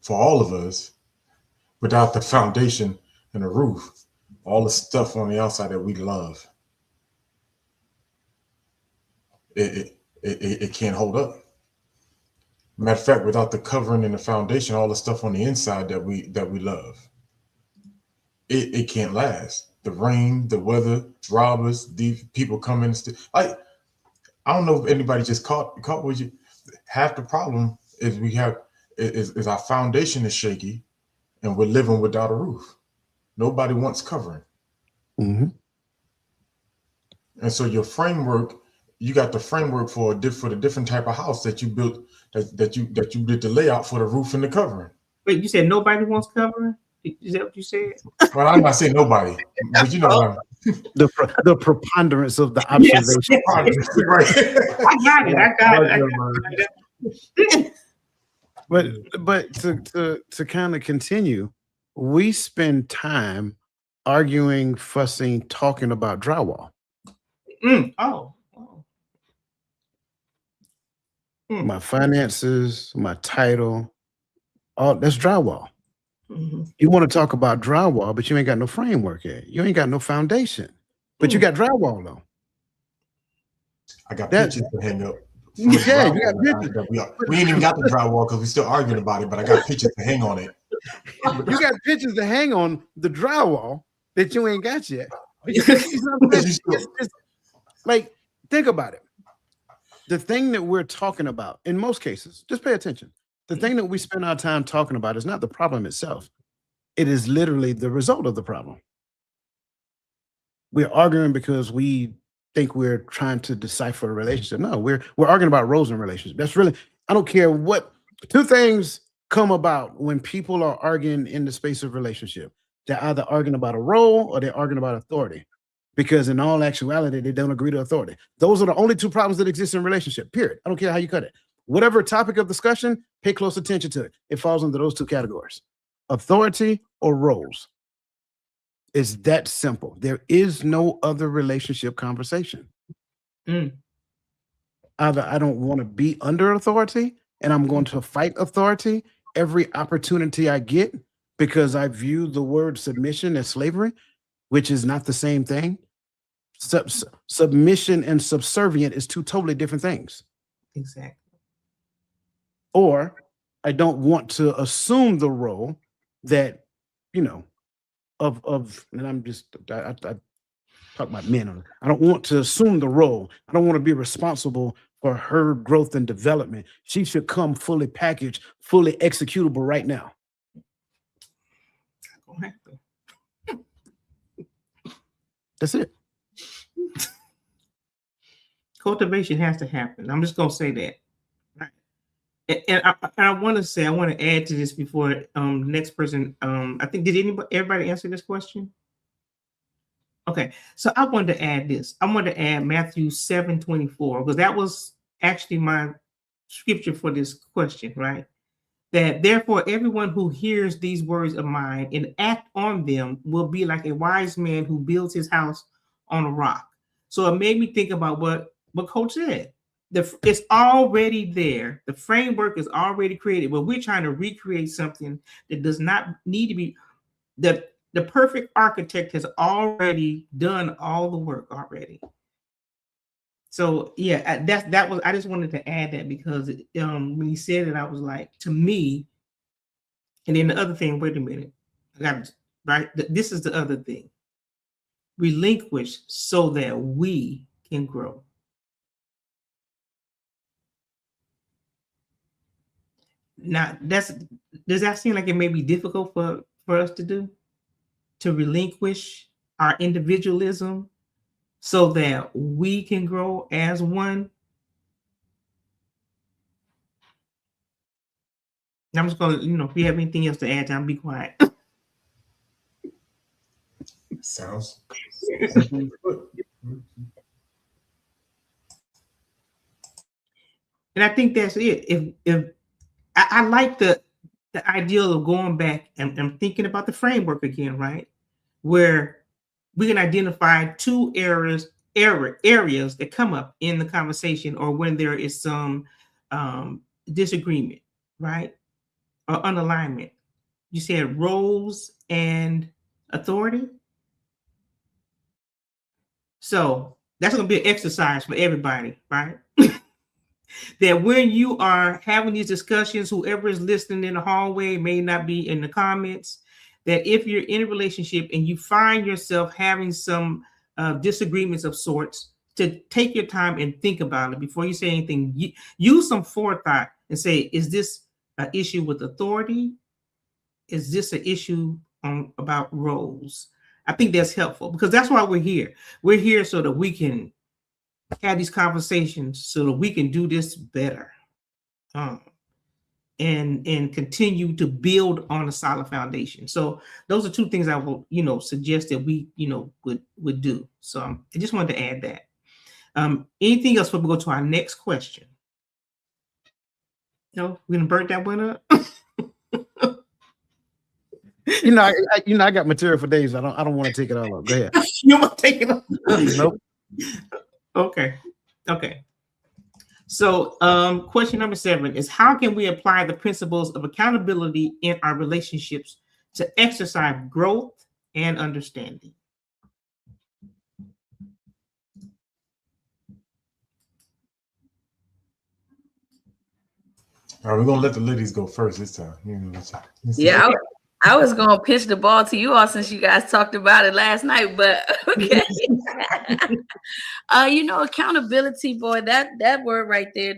for all of us, without the foundation and the roof, all the stuff on the outside that we love, it can't hold up. Matter of fact, without the covering and the foundation, all the stuff on the inside that we love, it can't last. The rain, the weather, robbers, these people come in. I don't know if anybody just caught with you. Half the problem is is our foundation is shaky, and we're living without a roof. Nobody wants covering. Mm-hmm. And so your framework, you got the framework for the different type of house that you built, that you did the layout for the roof and the covering. Wait, you said nobody wants covering? Is that what you said? Well, I'm not saying nobody, but you know the preponderance of the observation. Yes. Right. I got it. But to kind of continue, we spend time arguing, fussing, talking about drywall. My finances, my title, all that's drywall. Mm-hmm. You want to talk about drywall, but you ain't got no framework yet. You ain't got no foundation, but you got drywall though. I got pictures to hang up. Yeah, you got pictures. We ain't even got the drywall because we're still arguing about it, but I got pictures to hang on it. You got pictures to hang on the drywall that you ain't got yet. Like, think about it. The thing that we're talking about, in most cases, just pay attention. The thing that we spend our time talking about is not the problem itself. It is literally the result of the problem. we're arguing because we think we're trying to decipher a relationship. No, we're arguing about roles in relationships. That's really, I don't care what. Two things come about when people are arguing in the space of relationship. They're either arguing about a role or they're arguing about authority, because in all actuality, they don't agree to authority. Those are the only two problems that exist in a relationship, period. I don't care how you cut it. Whatever topic of discussion, pay close attention to it. It falls into those two categories: authority or roles. It's that simple. There is no other relationship conversation. Mm. Either I don't want to be under authority and I'm going to fight authority every opportunity I get, because I view the word submission as slavery, which is not the same thing. Submission and subservient is two totally different things. Exactly. Or I don't want to assume the role that, you know, and I'm just, I talk about men. I don't want to assume the role. I don't want to be responsible for her growth and development. She should come fully packaged, fully executable right now. That's it. Cultivation has to happen. I'm just gonna say that. And I want to add to this before the next person. I think everybody answer this question? Okay, so I wanted to add this. I wanted to add Matthew 7:24, because that was actually my scripture for this question, right? That therefore everyone who hears these words of mine and act on them will be like a wise man who builds his house on a rock. So it made me think about what Coach said. It's already there. The framework is already created, but we're trying to recreate something that does not need to be. The perfect architect has already done all the work already. So yeah, that was. I just wanted to add that because when he said it, I was like, to me. And then the other thing. Wait a minute. I got right. This is the other thing. Relinquish so that we can grow. Now, does that seem like it may be difficult for us to do? To relinquish our individualism so that we can grow as one? I'm just going to, if you have anything else to add, I'll be quiet. Sounds. And I think that's it. If I like the ideal of going back and thinking about the framework again, right? Where we can identify two areas that come up in the conversation, or when there is some disagreement, right? Or unalignment. You said roles and authority. So that's going to be an exercise for everybody, right? That when you are having these discussions, whoever is listening in the hallway, may not be in the comments, that if you're in a relationship and you find yourself having some disagreements of sorts, to take your time and think about it before you say anything. Use some forethought and say, is this an issue with authority? Is this an issue about roles? I think that's helpful, because that's why we're here. We're here so that we can have these conversations, so that we can do this better, and continue to build on a solid foundation. So those are two things I will, suggest that we, would do. So I just wanted to add that. Anything else before we go to our next question? No, we're gonna burn that one up. I got material for days. I don't want to take it all up. Go ahead. You want to take it up? Nope. Okay. So question number 7 is, how can we apply the principles of accountability in our relationships to exercise growth and understanding? All right, we're gonna let the ladies go first this time. Yeah, I was gonna pitch the ball to you all since you guys talked about it last night, but okay. Accountability, boy, that word right there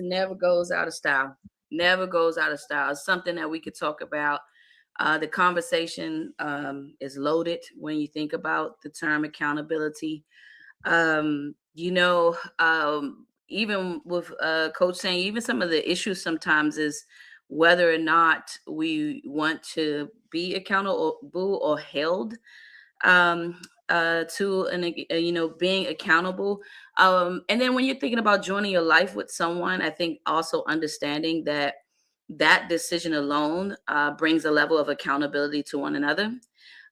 never goes out of style. Never goes out of style. It's something that we could talk about The conversation is loaded when you think about the term accountability. Even with Coach saying, even some of the issues sometimes is whether or not we want to be accountable or held to being accountable. And then when you're thinking about joining your life with someone, I think also understanding that that decision alone brings a level of accountability to one another.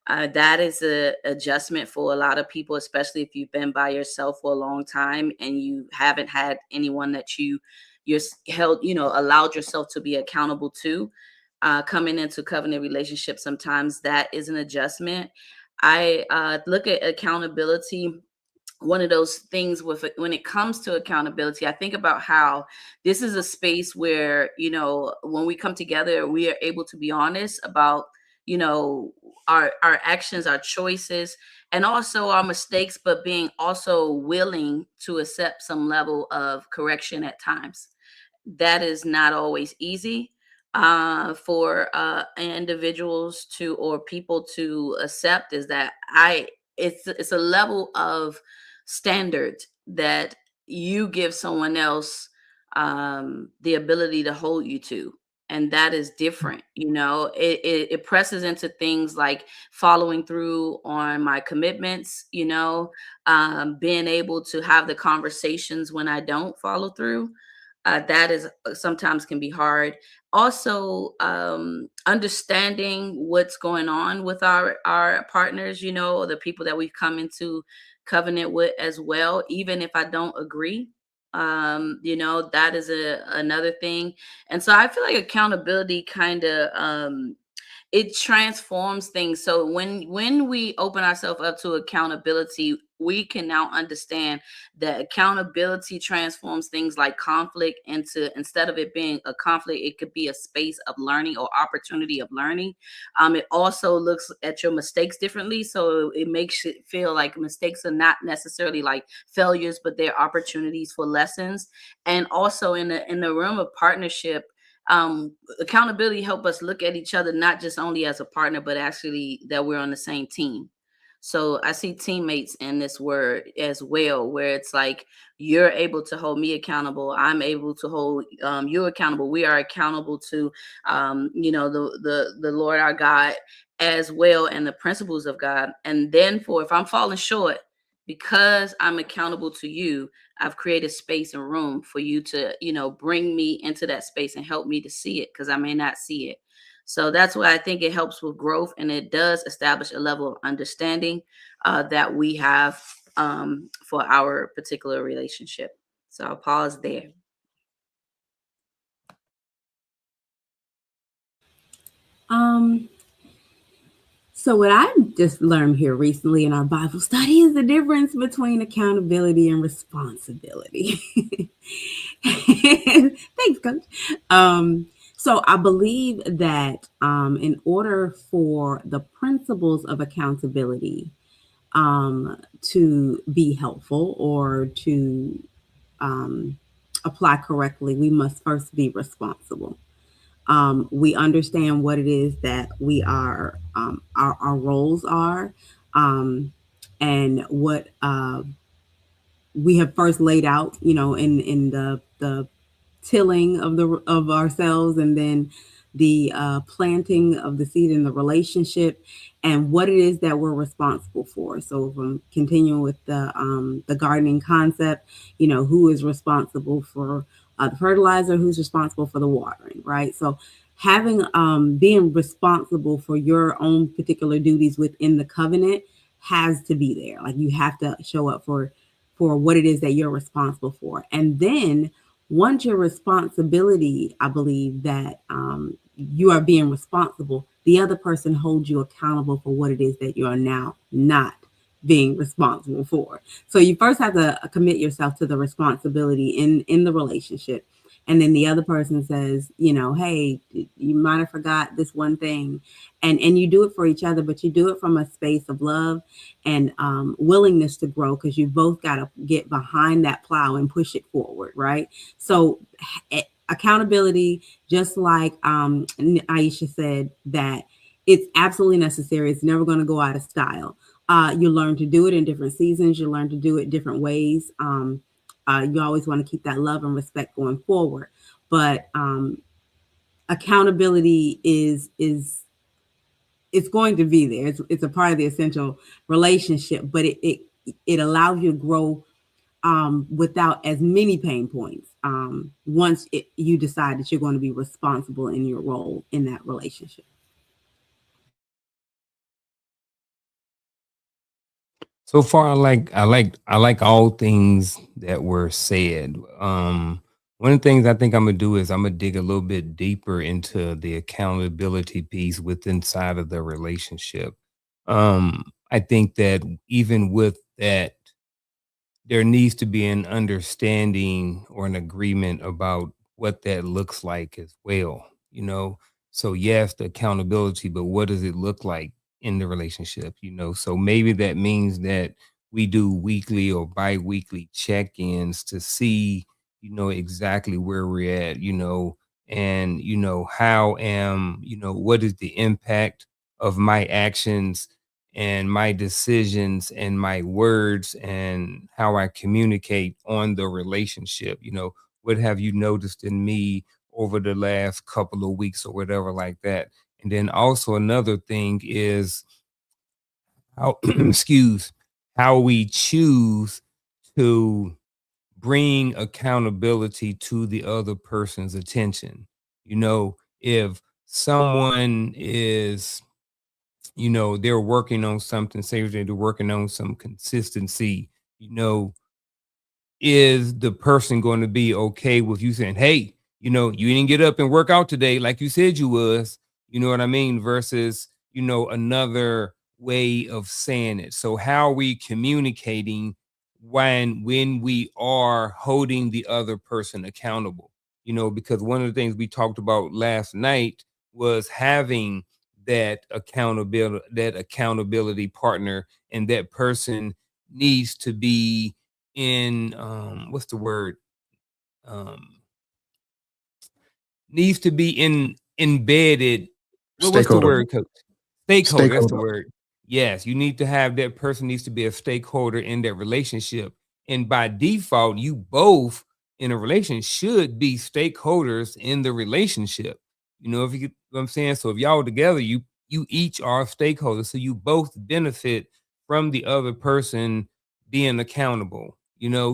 That is a adjustment for a lot of people, especially if you've been by yourself for a long time and you haven't had anyone that you're held, allowed yourself to be accountable to. Coming into covenant relationships, sometimes that is an adjustment. I look at accountability. One of those things when it comes to accountability, I think about how this is a space where, when we come together, we are able to be honest about, our actions, our choices, and also our mistakes, but being also willing to accept some level of correction at times. That is not always easy for individuals to or people to accept. Is that it's a level of standard that you give someone else the ability to hold you to, and that is different. It presses into things like following through on my commitments, being able to have the conversations when I don't follow through. That is sometimes can be hard. Also, understanding what's going on with our partners, the people that we've come into covenant with as well, even if I don't agree. That is another thing. And so I feel like accountability kind of it transforms things. So when we open ourselves up to accountability, we can now understand that accountability transforms things like conflict into, instead of it being a conflict, it could be a space of learning or opportunity of learning. It also looks at your mistakes differently. So it makes it feel like mistakes are not necessarily like failures, but they're opportunities for lessons. And also in the realm of partnership, accountability help us look at each other not just only as a partner, but actually that we're on the same team. So I see teammates in this word as well, where it's like you're able to hold me accountable, I'm able to hold you accountable. We are accountable to the Lord our God as well, and the principles of God. And then for if I'm falling short, because I'm accountable to you, I've created space and room for you to, bring me into that space and help me to see it, because I may not see it. So that's why I think it helps with growth, and it does establish a level of understanding that we have for our particular relationship. So I'll pause there. So what I just learned here recently in our Bible study is the difference between accountability and responsibility. Thanks, Coach. So I believe that in order for the principles of accountability to be helpful or to apply correctly, we must first be responsible. We understand what it is that we are, our roles are, and what we have first laid out, in the tilling of ourselves, and then the planting of the seed in the relationship, and what it is that we're responsible for. So if I'm continuing with the gardening concept, who is responsible for the fertilizer, who's responsible for the watering, right? So having being responsible for your own particular duties within the covenant has to be there. Like, you have to show up for what it is that you're responsible for. And then once your responsibility, I believe that you are being responsible, the other person holds you accountable for what it is that you are now not being responsible for. So you first have to commit yourself to the responsibility in the relationship. And then the other person says, hey, you might have forgot this one thing. And you do it for each other, but you do it from a space of love and willingness to grow, because you both got to get behind that plow and push it forward, right? So accountability, just like Niesha said, that it's absolutely necessary. It's never going to go out of style. You learn to do it in different seasons. You learn to do it different ways. You always want to keep that love and respect going forward. But accountability is it's going to be there. It's a part of the essential relationship, but it allows you to grow without as many pain points once you decide that you're going to be responsible in your role in that relationship. So far, I like all things that were said. One of the things I think I'm gonna do is I'm gonna dig a little bit deeper into the accountability piece within inside of the relationship. I think that even with that, there needs to be an understanding or an agreement about what that looks like as well. So yes, the accountability, but what does it look like in the relationship? So maybe that means that we do weekly or bi-weekly check-ins to see exactly where we're at, and what is the impact of my actions and my decisions and my words and how I communicate on the relationship. What have you noticed in me over the last couple of weeks or whatever like that? And then also another thing is how how we choose to bring accountability to the other person's attention. If someone is they're working on something, say they're working on some consistency, you know, is the person going to be okay with you saying, hey, you didn't get up and work out today like you said you was, you know what I mean? Versus, another way of saying it. So how are we communicating when we are holding the other person accountable? Because one of the things we talked about last night was having that accountability partner, and that person needs to be in what's the word, um needs to be in embedded. What's the Stakeholder. word, coach? Stakeholder, that's the Stakeholder. word. Yes, you need to have that person needs to be a stakeholder in that relationship. And by default, you both in a relationship should be stakeholders in the relationship. If you get what I'm saying. So if y'all together, you each are stakeholders. So you both benefit from the other person being accountable.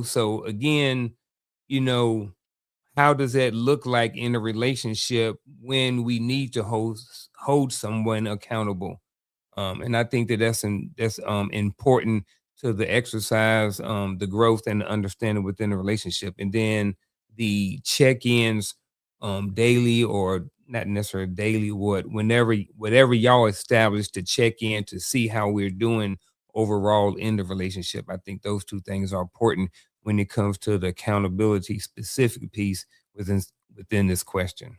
So again, you know, how does that look like in a relationship when we need to hold someone accountable? And I think that's important to the exercise, the growth and the understanding within the relationship. And then the check-ins, daily or not necessarily daily, whatever y'all establish to check in to see how we're doing overall in the relationship. I think those two things are important when it comes to the accountability specific piece within this question.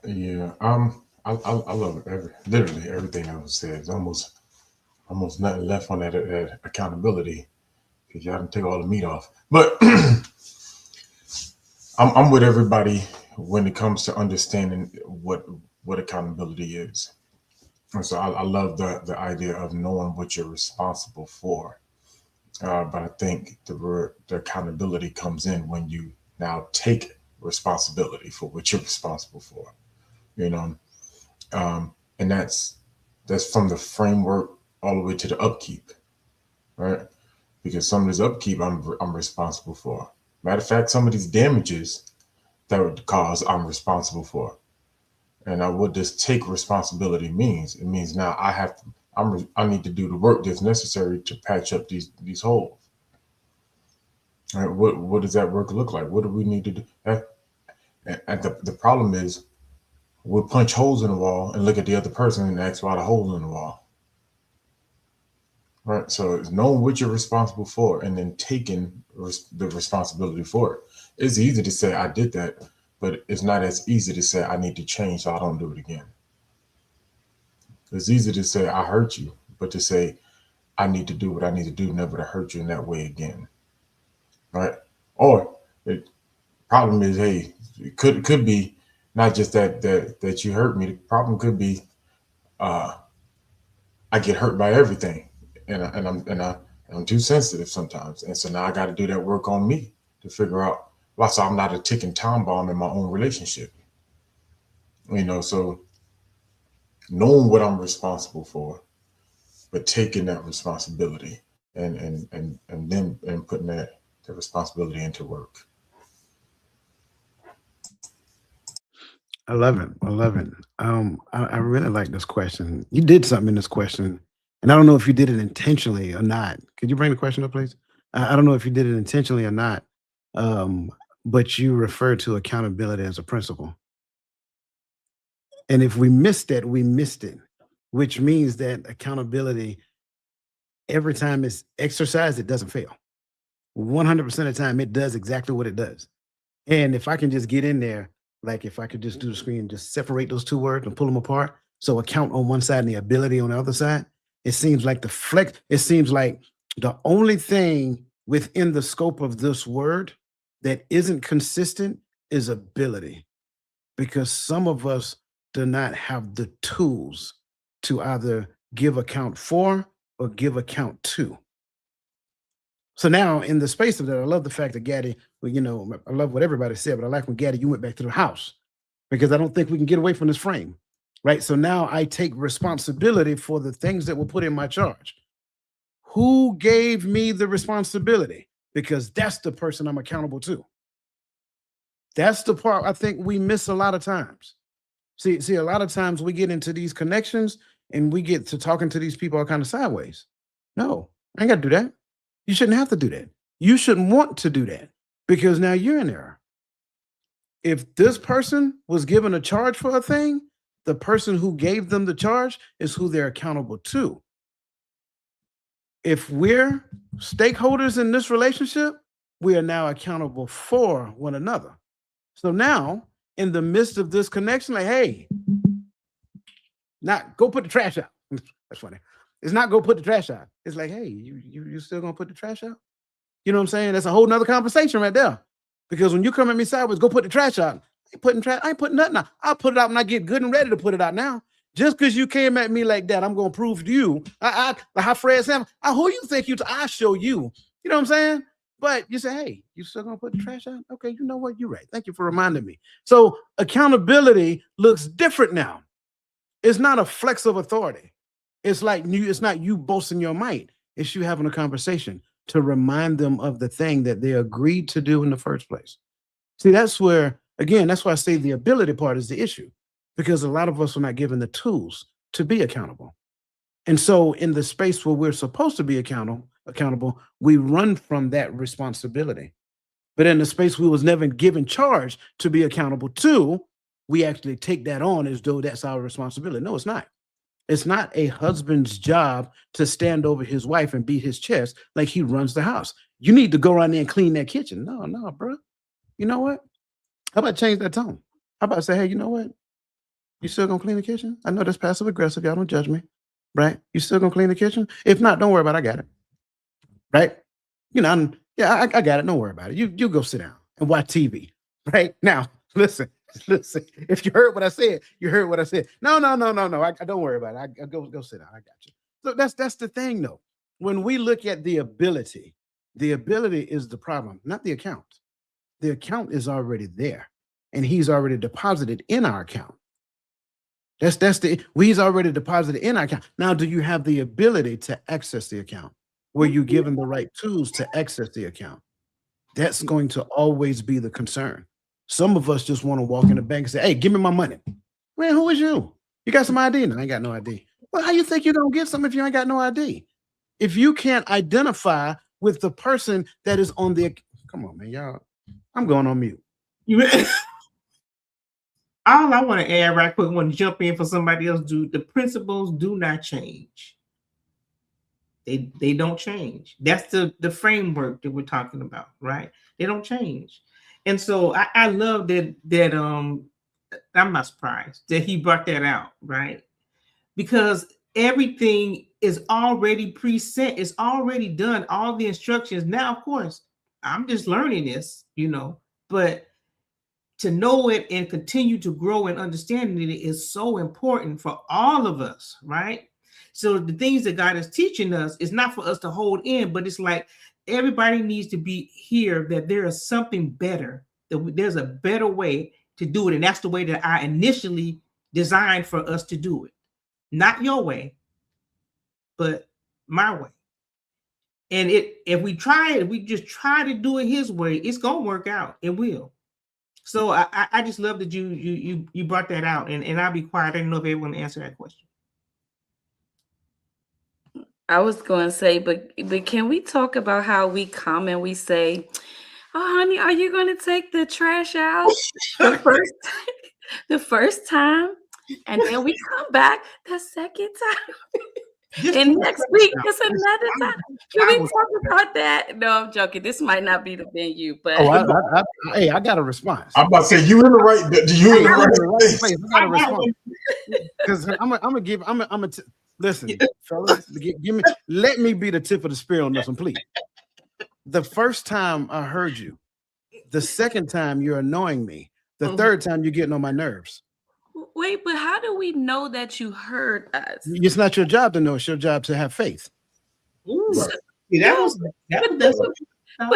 Yeah. I love literally everything that was said. It's almost nothing left on that accountability because y'all didn't take all the meat off. But I'm with everybody when it comes to understanding what accountability is. And so I love the idea of knowing what you're responsible for. But I think the accountability comes in when you now take responsibility for what you're responsible for. You know, and that's from the framework all the way to the upkeep, right? Because some of this upkeep I'm responsible for. Matter of fact, some of these damages that would cause I'm responsible for. And now what this take responsibility means, it means now I need to do the work that's necessary to patch up these holes. All right, what does that work look like? What do we need to do? And the problem is we'll punch holes in the wall and look at the other person and ask why the hole in the wall. Right. So it's knowing what you're responsible for and then taking the responsibility for it. It's easy to say I did that, but it's not as easy to say I need to change so I don't do it again. It's easy to say I hurt you, but to say I need to do what I need to do never to hurt you in that way again. Right. Or the problem is, hey, it could be not just that you hurt me. The problem could be I get hurt by everything, and I'm too sensitive sometimes, and so now I got to do that work on me to figure out why, so I'm not a ticking time bomb in my own relationship. So knowing what I'm responsible for, but taking that responsibility and then putting that responsibility into work. I love it. I love it. I really like this question. You did something in this question, and I don't know if you did it intentionally or not. Could you bring the question up, please? I don't know if you did it intentionally or not, but you referred to accountability as a principle. And if we missed it, we missed it, which means that accountability, every time it's exercised, it doesn't fail. 100% of the time, it does exactly what it does. And if I can just get in there, like if I could just do the screen and just separate those two words and pull them apart. So account on one side and the ability on the other side, it seems like the only thing within the scope of this word that isn't consistent is ability, because some of us do not have the tools to either give account for or give account to. So now in the space of that, I love the fact that Gaddy, I love what everybody said, but I like when Gaddy, you went back to the house, because I don't think we can get away from this frame, right? So now I take responsibility for the things that were put in my charge. Who gave me the responsibility? Because that's the person I'm accountable to. That's the part I think we miss a lot of times. See, a lot of times we get into these connections and we get to talking to these people all kind of sideways. No, I ain't got to do that. You shouldn't have to do that. You shouldn't want to do that, because now you're in error. If this person was given a charge for a thing, the person who gave them the charge is who they're accountable to. If we're stakeholders in this relationship, we are now accountable for one another. So now, in the midst of this connection, like, hey, not go put the trash out. That's funny. It's not go put the trash out. It's like, hey, you still gonna put the trash out? You know what I'm saying? That's a whole nother conversation right there. Because when you come at me sideways, go put the trash out. I ain't putting nothing out. I'll put it out when I get good and ready to put it out now. Just because you came at me like that, I'm gonna prove to you. Like how Fred said, who you think I show you. You know what I'm saying? But you say, hey, you still gonna put the trash out? Okay, you know what? You're right. Thank you for reminding me. So accountability looks different now. It's not a flex of authority. It's not you boasting your might. It's you having a conversation to remind them of the thing that they agreed to do in the first place. See, that's why I say the ability part is the issue, because a lot of us are not given the tools to be accountable. And so in the space where we're supposed to be accountable, we run from that responsibility. But in the space we was never given charge to be accountable to, we actually take that on as though that's our responsibility. No, it's not. It's not a husband's job to stand over his wife and beat his chest like he runs the house. You need to go around there and clean that kitchen. No, bro. You know what? How about change that tone? How about say, hey, you know what? You still gonna clean the kitchen? I know that's passive aggressive. Y'all don't judge me, right? You still gonna clean the kitchen? If not, don't worry about it. I got it, right? I got it. Don't worry about it. You go sit down and watch TV, right? Now, listen. If you heard what I said, you heard what I said. No. I don't worry about it. I go sit down. I got you. So that's the thing, though. When we look at the ability is the problem, not the account. The account is already there, and he's already deposited in our account. He's already deposited in our account. Now, do you have the ability to access the account? Were you given the right tools to access the account? That's going to always be the concern. Some of us just want to walk in the bank and say, hey, give me my money. Man, who is you? You got some ID? No, I ain't got no ID. Well, how you think you're going to get something if you ain't got no ID? If you can't identify with the person that is on the... Come on, man, y'all. I'm going on mute. All I want to add right quick, I want to jump in for somebody else. The principles do not change. They don't change. That's the framework that we're talking about, right? They don't change. And so I love that I'm not surprised that he brought that out, right? Because everything is already preset, it's already done, all the instructions. Now, of course, I'm just learning this, but to know it and continue to grow and understanding it is so important for all of us, right? So the things that God is teaching us is not for us to hold in, but it's like everybody needs to be here that there is something better, that there's a better way to do it. And that's the way that I initially designed for us to do it. Not your way, but my way. And if we try it, we just try to do it his way, it's gonna work out. It will. So I just love that you brought that out, and I'll be quiet. I didn't know if everyone answered that question. I was going to say, but can we talk about how we come and we say, "Oh, honey, are you going to take the trash out the first time?" And then we come back the second time. And next week it's another time. Can we talk about that? No, I'm joking. This might not be the venue, but hey, I got a response. I'm about to say you in the right. You in the right place. I got a response because I'm gonna listen, fellas. Let me be the tip of the spear on this one, please. The first time I heard you, the second time you're annoying me, the third time you're getting on my nerves. Wait, but how do we know that you heard us? It's not your job to know. It's your job to have faith. Ooh, But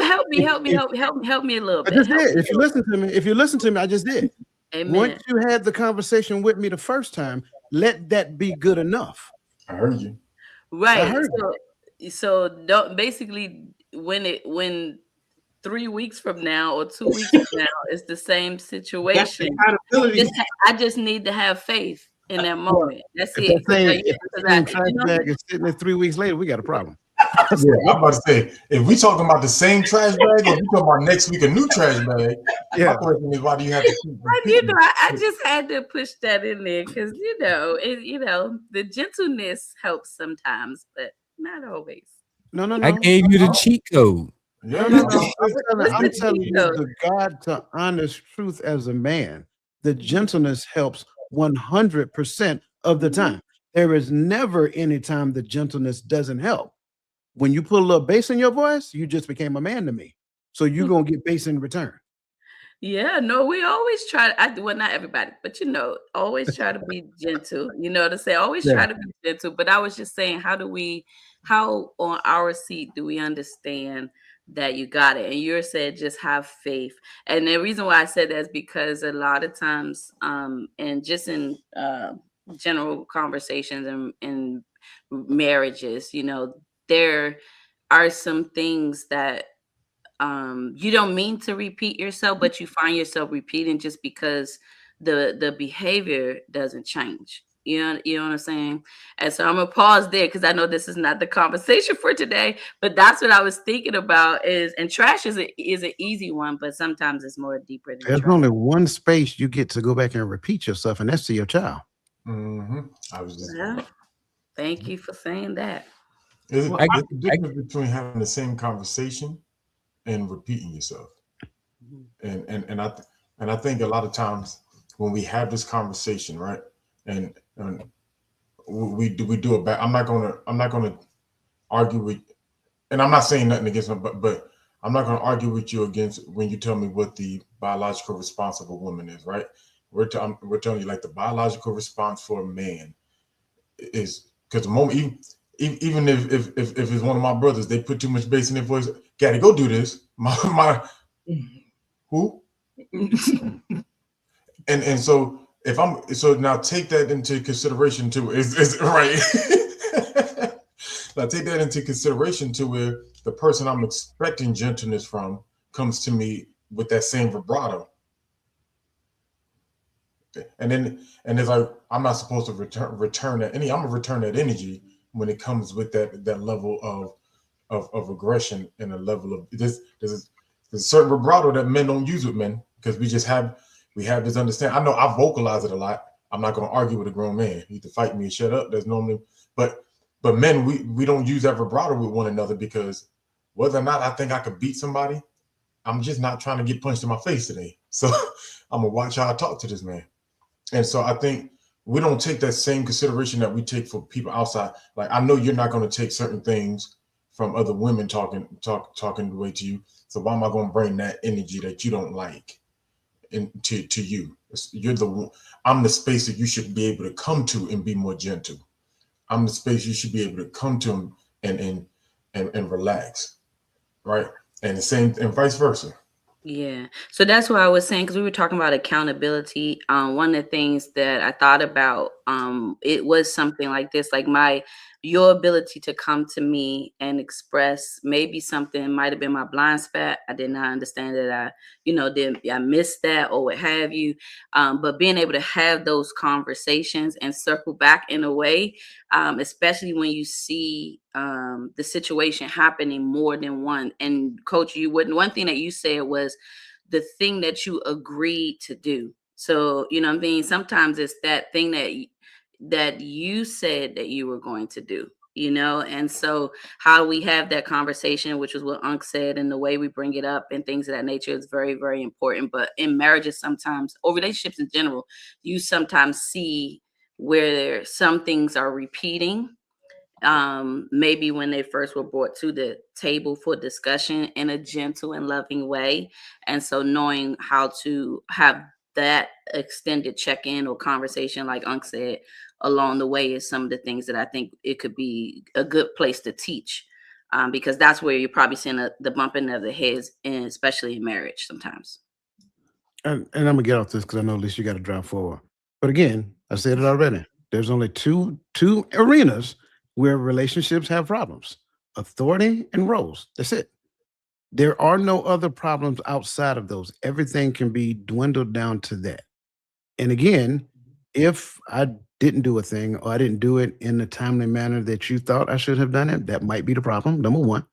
help me a little bit. I just did. If you listen to me, I just did. Amen. Once you had the conversation with me the first time, let that be good enough. I heard you. Right. So don't basically when 3 weeks from now or 2 weeks from now, it's the same situation. I just need to have faith in that moment. That's it. If trash bag is sitting there 3 weeks later, we got a problem. Yeah, I'm about to say, if we talking about the same trash bag, or we talking about next week a new trash bag, my question is, why do you have to keep repeating? I just had to push that in there because the gentleness helps sometimes, but not always. No. I gave you the cheat code. No. I'm telling you the God to honest truth as a man. The gentleness helps 100% of the time. There is never any time the gentleness doesn't help. When you put a little bass in your voice, you just became a man to me. So you're going to get bass in return. Yeah, no, we always try. Well, not everybody, but always try to be gentle. To say always try to be gentle. But I was just saying, how on our seat do we understand that you got it? And you said just have faith. And the reason why I said that is because a lot of times, and just in general conversations and marriages, there are some things that you don't mean to repeat yourself, but you find yourself repeating just because the behavior doesn't change. You know what I'm saying? And so I'm gonna pause there because I know this is not the conversation for today, but that's what I was thinking about and trash is an easy one, but sometimes it's more deeper than There's trash. only one space you get to go back and repeat yourself, and that's to your child. I was just thank you for saying that. There's a difference between having the same conversation and repeating yourself. And I think a lot of times when we have this conversation, right, and we do a bad. I'm not gonna argue with, and I'm not saying nothing against them, but I'm not gonna argue with you against when you tell me what the biological response of a woman is, right? We're telling you like the biological response for a man is, because the moment even if it's one of my brothers, they put too much bass in their voice. Gotta go do this. My who? and so now take that into consideration too. Is right. Now take that into consideration to where the person I'm expecting gentleness from comes to me with that same vibrato. And it's like I'm not supposed to return that any. I'm gonna return that energy when it comes with that level of aggression and a level of there's a certain vibrato that men don't use with men because we have this understanding. I know I vocalize it a lot. I'm not gonna argue with a grown man. He to fight me and shut up. That's normally, but men we don't use that vibrato with one another because whether or not I think I could beat somebody, I'm just not trying to get punched in my face today. So I'm gonna watch how I talk to this man. And so I think we don't take that same consideration that we take for people outside. Like I know you're not going to take certain things from other women talking the way to you. So why am I going to bring that energy that you don't like to you. You're the one. I'm the space that you should be able to come to and be more gentle. I'm the space you should be able to come to and relax, right? And the same, and vice versa. Yeah. So that's what I was saying, because we were talking about accountability. One of the things that I thought about, it was something like this, like your ability to come to me and express maybe something might have been my blind spot. I did not understand that I missed that or what have you. But being able to have those conversations and circle back in a way, especially when you see the situation happening more than one. And Coach, one thing that you said was the thing that you agreed to do. So, you know what I mean? Sometimes it's that thing that you said that you were going to do, and so how we have that conversation, which is what Unc said, and the way we bring it up and things of that nature is very, very important. But in marriages sometimes, or relationships in general, you sometimes see where some things are repeating, maybe when they first were brought to the table for discussion in a gentle and loving way. And so knowing how to have that extended check-in or conversation, like Unc said, along the way is some of the things that I think it could be a good place to teach, because that's where you're probably seeing the bumping of the heads, and especially in marriage sometimes. And I'm gonna get off this because I know at least you got to drive forward. But again, I said it already. There's only two arenas where relationships have problems: authority and roles. That's it. There are no other problems outside of those. Everything can be dwindled down to that. And again, if I didn't do a thing or I didn't do it in the timely manner that you thought I should have done it, that might be the problem. Number one,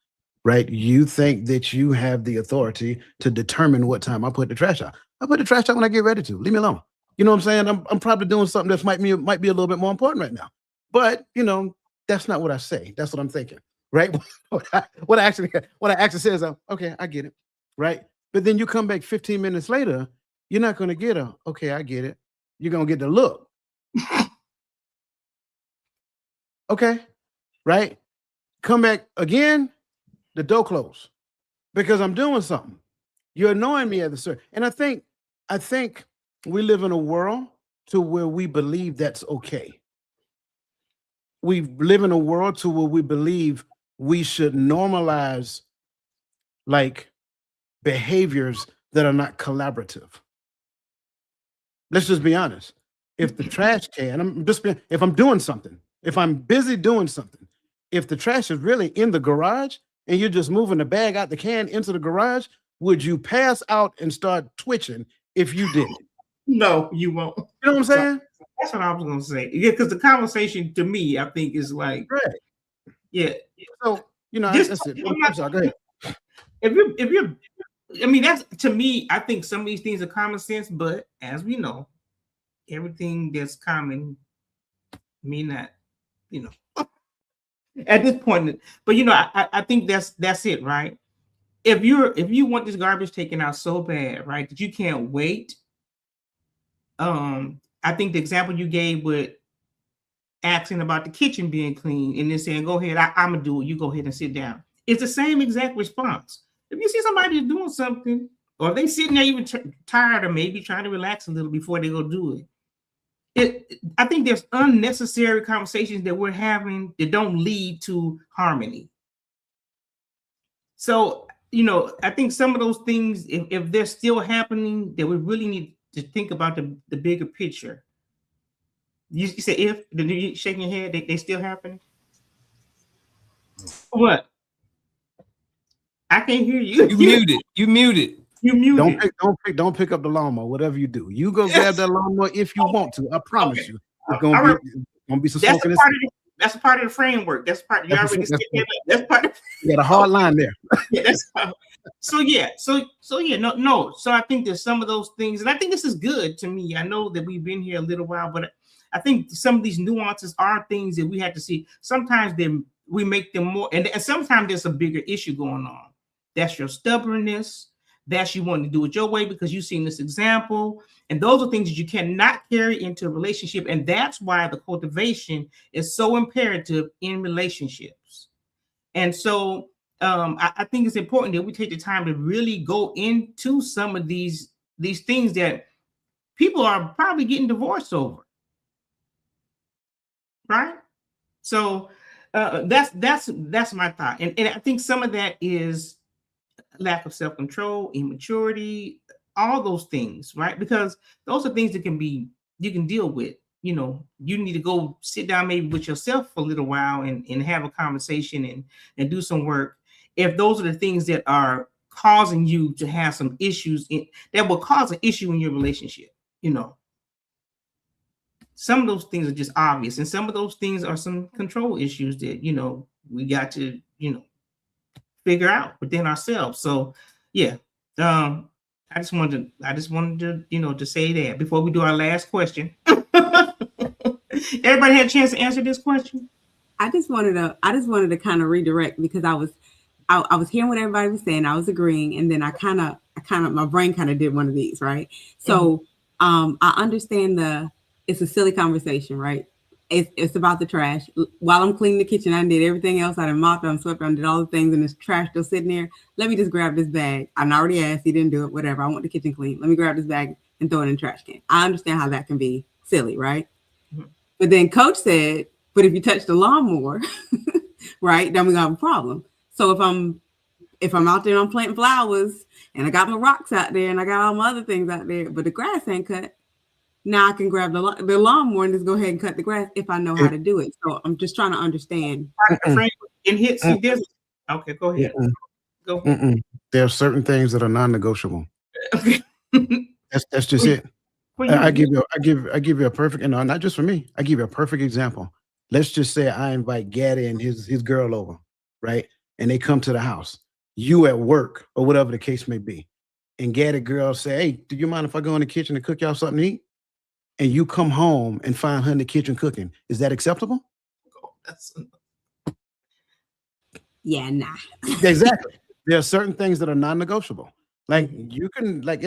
right? You think that you have the authority to determine what time I put the trash out. I put the trash out when I get ready to. Leave me alone. You know what I'm saying? I'm probably doing something that might be a little bit more important right now. But that's not what I say. That's what I'm thinking, right? what I actually say is, okay, I get it, right? But then you come back 15 minutes later, you're not going to get okay, I get it. You're going to get the look. Okay, right? Come back again, the door closed because I'm doing something. You're annoying me at the certain. And I think we live in a world to where we believe that's okay. We live in a world to where we believe we should normalize like behaviors that are not collaborative. Let's just be honest. If the trash can, if I'm doing something, if I'm busy doing something, if the trash is really in the garage and you're just moving the bag out the can into the garage, would you pass out and start twitching if you did it? No, you won't. You know what I'm saying? That's what I was going to say. Yeah, because the conversation to me, I think, is like, right. Yeah. So, that's it. I'm sorry, go ahead. If you're, I mean, that's, to me, I think some of these things are common sense, but as we know, everything that's common may not, at this point. But I think that's it, right? If you want this garbage taken out so bad, right, that you can't wait. I think the example you gave with asking about the kitchen being clean and then saying, "Go ahead, I'm gonna do it. You go ahead and sit down." It's the same exact response. If you see somebody doing something, or if they sitting there even tired or maybe trying to relax a little before they go do it, I think there's unnecessary conversations that we're having that don't lead to harmony. So, I think some of those things, if they're still happening, that we really need to think about the bigger picture. You say if, you shaking your head, they still happening? What? I can't hear you. You muted. Don't pick up the lawnmower, whatever you do. You go grab that lawnmower if you want to. I promise you. It's gonna be some smoking. That's a part of the framework. That's part. You already said that. That's part of. You got a hard line there. Yeah, that's so yeah. So yeah, no. So I think there's some of those things, and I think this is good to me. I know that we've been here a little while, but I think some of these nuances are things that we have to see. Sometimes we make them more, and sometimes there's a bigger issue going on. That's your stubbornness. That's you wanting to do it your way because you've seen this example. And those are things that you cannot carry into a relationship. And that's why the cultivation is so imperative in relationships. And so I think it's important that we take the time to really go into some of these these things that people are probably getting divorced over, right? So that's my thought, and I think some of that is lack of self-control, immaturity, all those things, right? Because those are things that you can deal with. You know, you need to go sit down maybe with yourself for a little while and have a conversation and do some work. If those are the things that are causing you to have some issues that will cause an issue in your relationship, you know, some of those things are just obvious, and some of those things are some control issues that, you know, we got to, you know, figure out within ourselves. So yeah, I just wanted to, you know, to say that before we do our last question. Everybody had a chance to answer this question. I just wanted to kind of redirect, because I was hearing what everybody was saying. I was agreeing, and then I kind of my brain kind of did one of these, right? So I understand it's a silly conversation, right? It's about the trash. While I'm cleaning the kitchen, I did everything else. I done mopped, I swept, I did all the things, and this trash still sitting there. Let me just grab this bag. I already asked, he didn't do it, whatever. I want the kitchen clean. Let me grab this bag and throw it in the trash can. I understand how that can be silly, right? Mm-hmm. But then Coach said, but if you touch the lawnmower, right, then we gonna have a problem. So if I'm out there and I'm planting flowers and I got my rocks out there and I got all my other things out there, but the grass ain't cut, now I can grab the lawnmower and just go ahead and cut the grass if I know how to do it. So I'm just trying to understand. Okay, go ahead. Go ahead. There are certain things that are non-negotiable. That's just it. I give you a perfect, and not just for me. I give you a perfect example. Let's just say I invite Gaddy and his girl over, right? And they come to the house. You at work or whatever the case may be, and Gaddy girl say, "Hey, do you mind if I go in the kitchen and cook y'all something to eat?" And you come home and find her in the kitchen cooking. Is that acceptable? Yeah, nah. Exactly. There are certain things that are non-negotiable. Like you can, like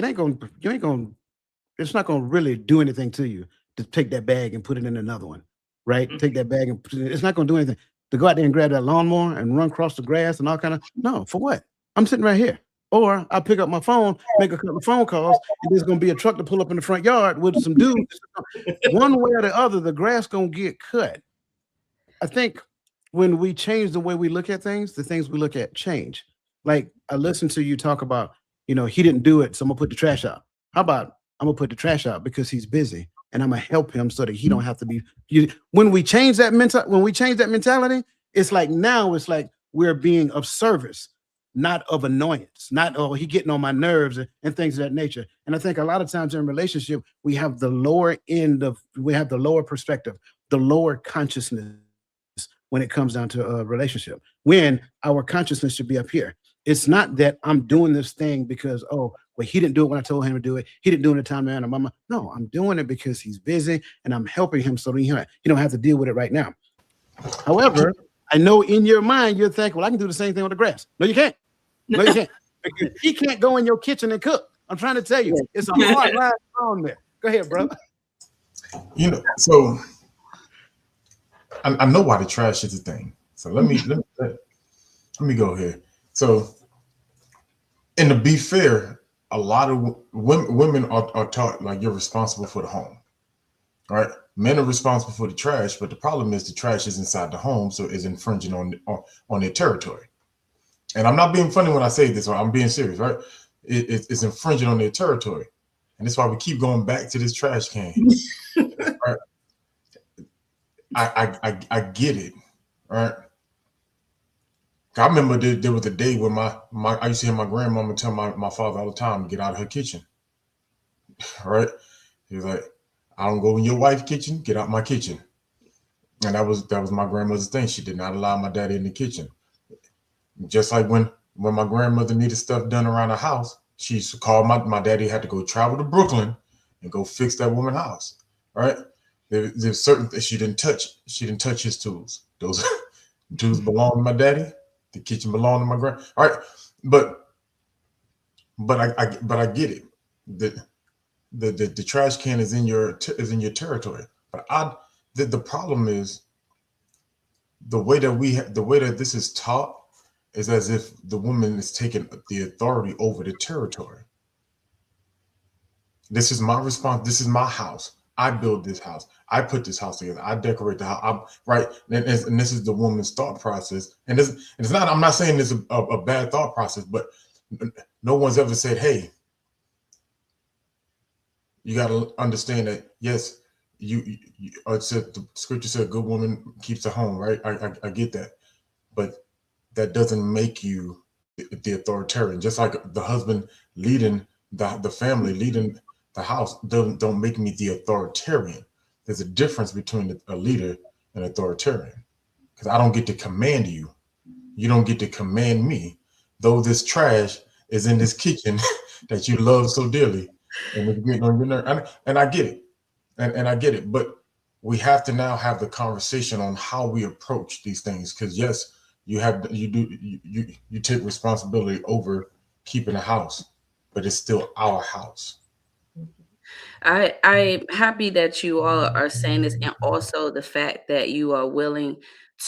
it's not gonna really do anything to you to take that bag and put it in another one, right? Mm-hmm. Take that bag and put it, it's not gonna do anything. To go out there and grab that lawnmower and run across the grass and all kind of, no, for what? I'm sitting right here. Or I pick up my phone, make a couple of phone calls, and there's gonna be a truck to pull up in the front yard with some dudes. One way or the other, the grass gonna get cut. I think when we change the way we look at things, the things we look at change. Like I listened to you talk about, you know, he didn't do it, so I'm gonna put the trash out. How about I'm gonna put the trash out because he's busy, and I'm gonna help him so that he don't have to be. When we change that mentality, it's like now it's like we're being of service, not of annoyance, not, oh, he getting on my nerves and things of that nature. And I think a lot of times in relationship, we have the lower perspective, the lower consciousness when it comes down to a relationship, when our consciousness should be up here. It's not that I'm doing this thing because, oh, well, he didn't do it when I told him to do it. He didn't do it in the time man or mama. No, I'm doing it because he's busy and I'm helping him so that he don't have to deal with it right now. However, I know in your mind, you're thinking, well, I can do the same thing with the grass. No, you can't. No, you can't. Because he can't go in your kitchen and cook. I'm trying to tell you, it's a hard line on there. Go ahead, bro. You know, so I know why the trash is a thing. So let me go here. So, and to be fair, a lot of women are taught like you're responsible for the home, right? Men are responsible for the trash, but the problem is the trash is inside the home, so it's infringing on their territory. And I'm not being funny when I say this, or I'm being serious, right? It's infringing on their territory, and that's why we keep going back to this trash can. Right? I get it, right? I remember there was a day when I used to hear my grandmama tell my father all the time to get out of her kitchen. Right? He was like, I don't go in your wife's kitchen, get out my kitchen. And that was my grandmother's thing. She did not allow my daddy in the kitchen. Just like when my grandmother needed stuff done around the house, she used to call my daddy, had to go travel to Brooklyn and go fix that woman's house. Right? There's certain things she didn't touch his tools. Those tools belong to my daddy. The kitchen belonged to my grand. All right, but I get it. The trash can is in your territory. But the problem is the way that this is taught is as if the woman is taking the authority over the territory. This is my response. This is my house. I build this house. I put this house together. I decorate the house. Right. And this is the woman's thought process. And it's not, I'm not saying it's a bad thought process, but no one's ever said, hey, you got to understand that, yes, it said, the scripture said, good woman keeps a home, right? I get that. But that doesn't make you the authoritarian. Just like the husband leading the family, leading the house, don't make me the authoritarian. There's a difference between a leader and authoritarian, because I don't get to command you. You don't get to command me. Though this trash is in this kitchen that you love so dearly, and it's getting on your nerve. And I get it. And I get it. But we have to now have the conversation on how we approach these things. Because yes, you take responsibility over keeping a house, but it's still our house. I'm happy that you all are saying this, and also the fact that you are willing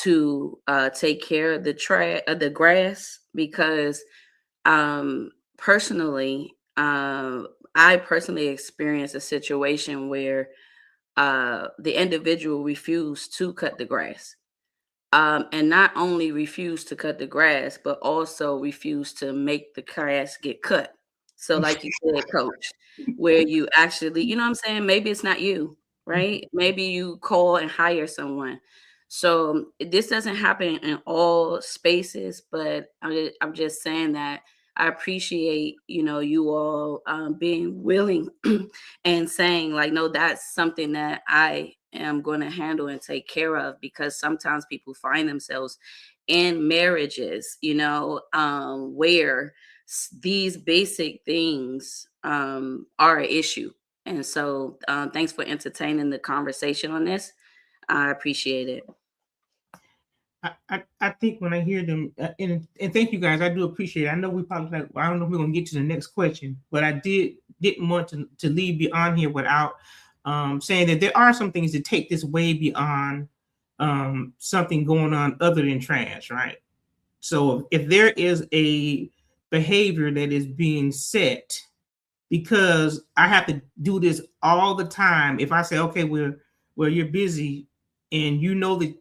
to take care of the grass, because personally, I personally experienced a situation where the individual refused to cut the grass. And not only refused to cut the grass, but also refused to make the grass get cut. So, like you said, coach, where you actually, you know what I'm saying? Maybe it's not you, right? Maybe you call and hire someone. So this doesn't happen in all spaces, but I'm just saying that I appreciate, you all being willing and saying like, no, that's something that I am going to handle and take care of, because sometimes people find themselves in marriages, where these basic things are an issue. And so thanks for entertaining the conversation on this. I appreciate it. I think when I hear them, and thank you guys, I do appreciate it. I know we probably I don't know if we're gonna get to the next question, but I didn't want to leave beyond here without saying that there are some things that take this way beyond something going on other than trash, right? So if there is a behavior that is being set because I have to do this all the time, if I say, okay, well you're busy, and that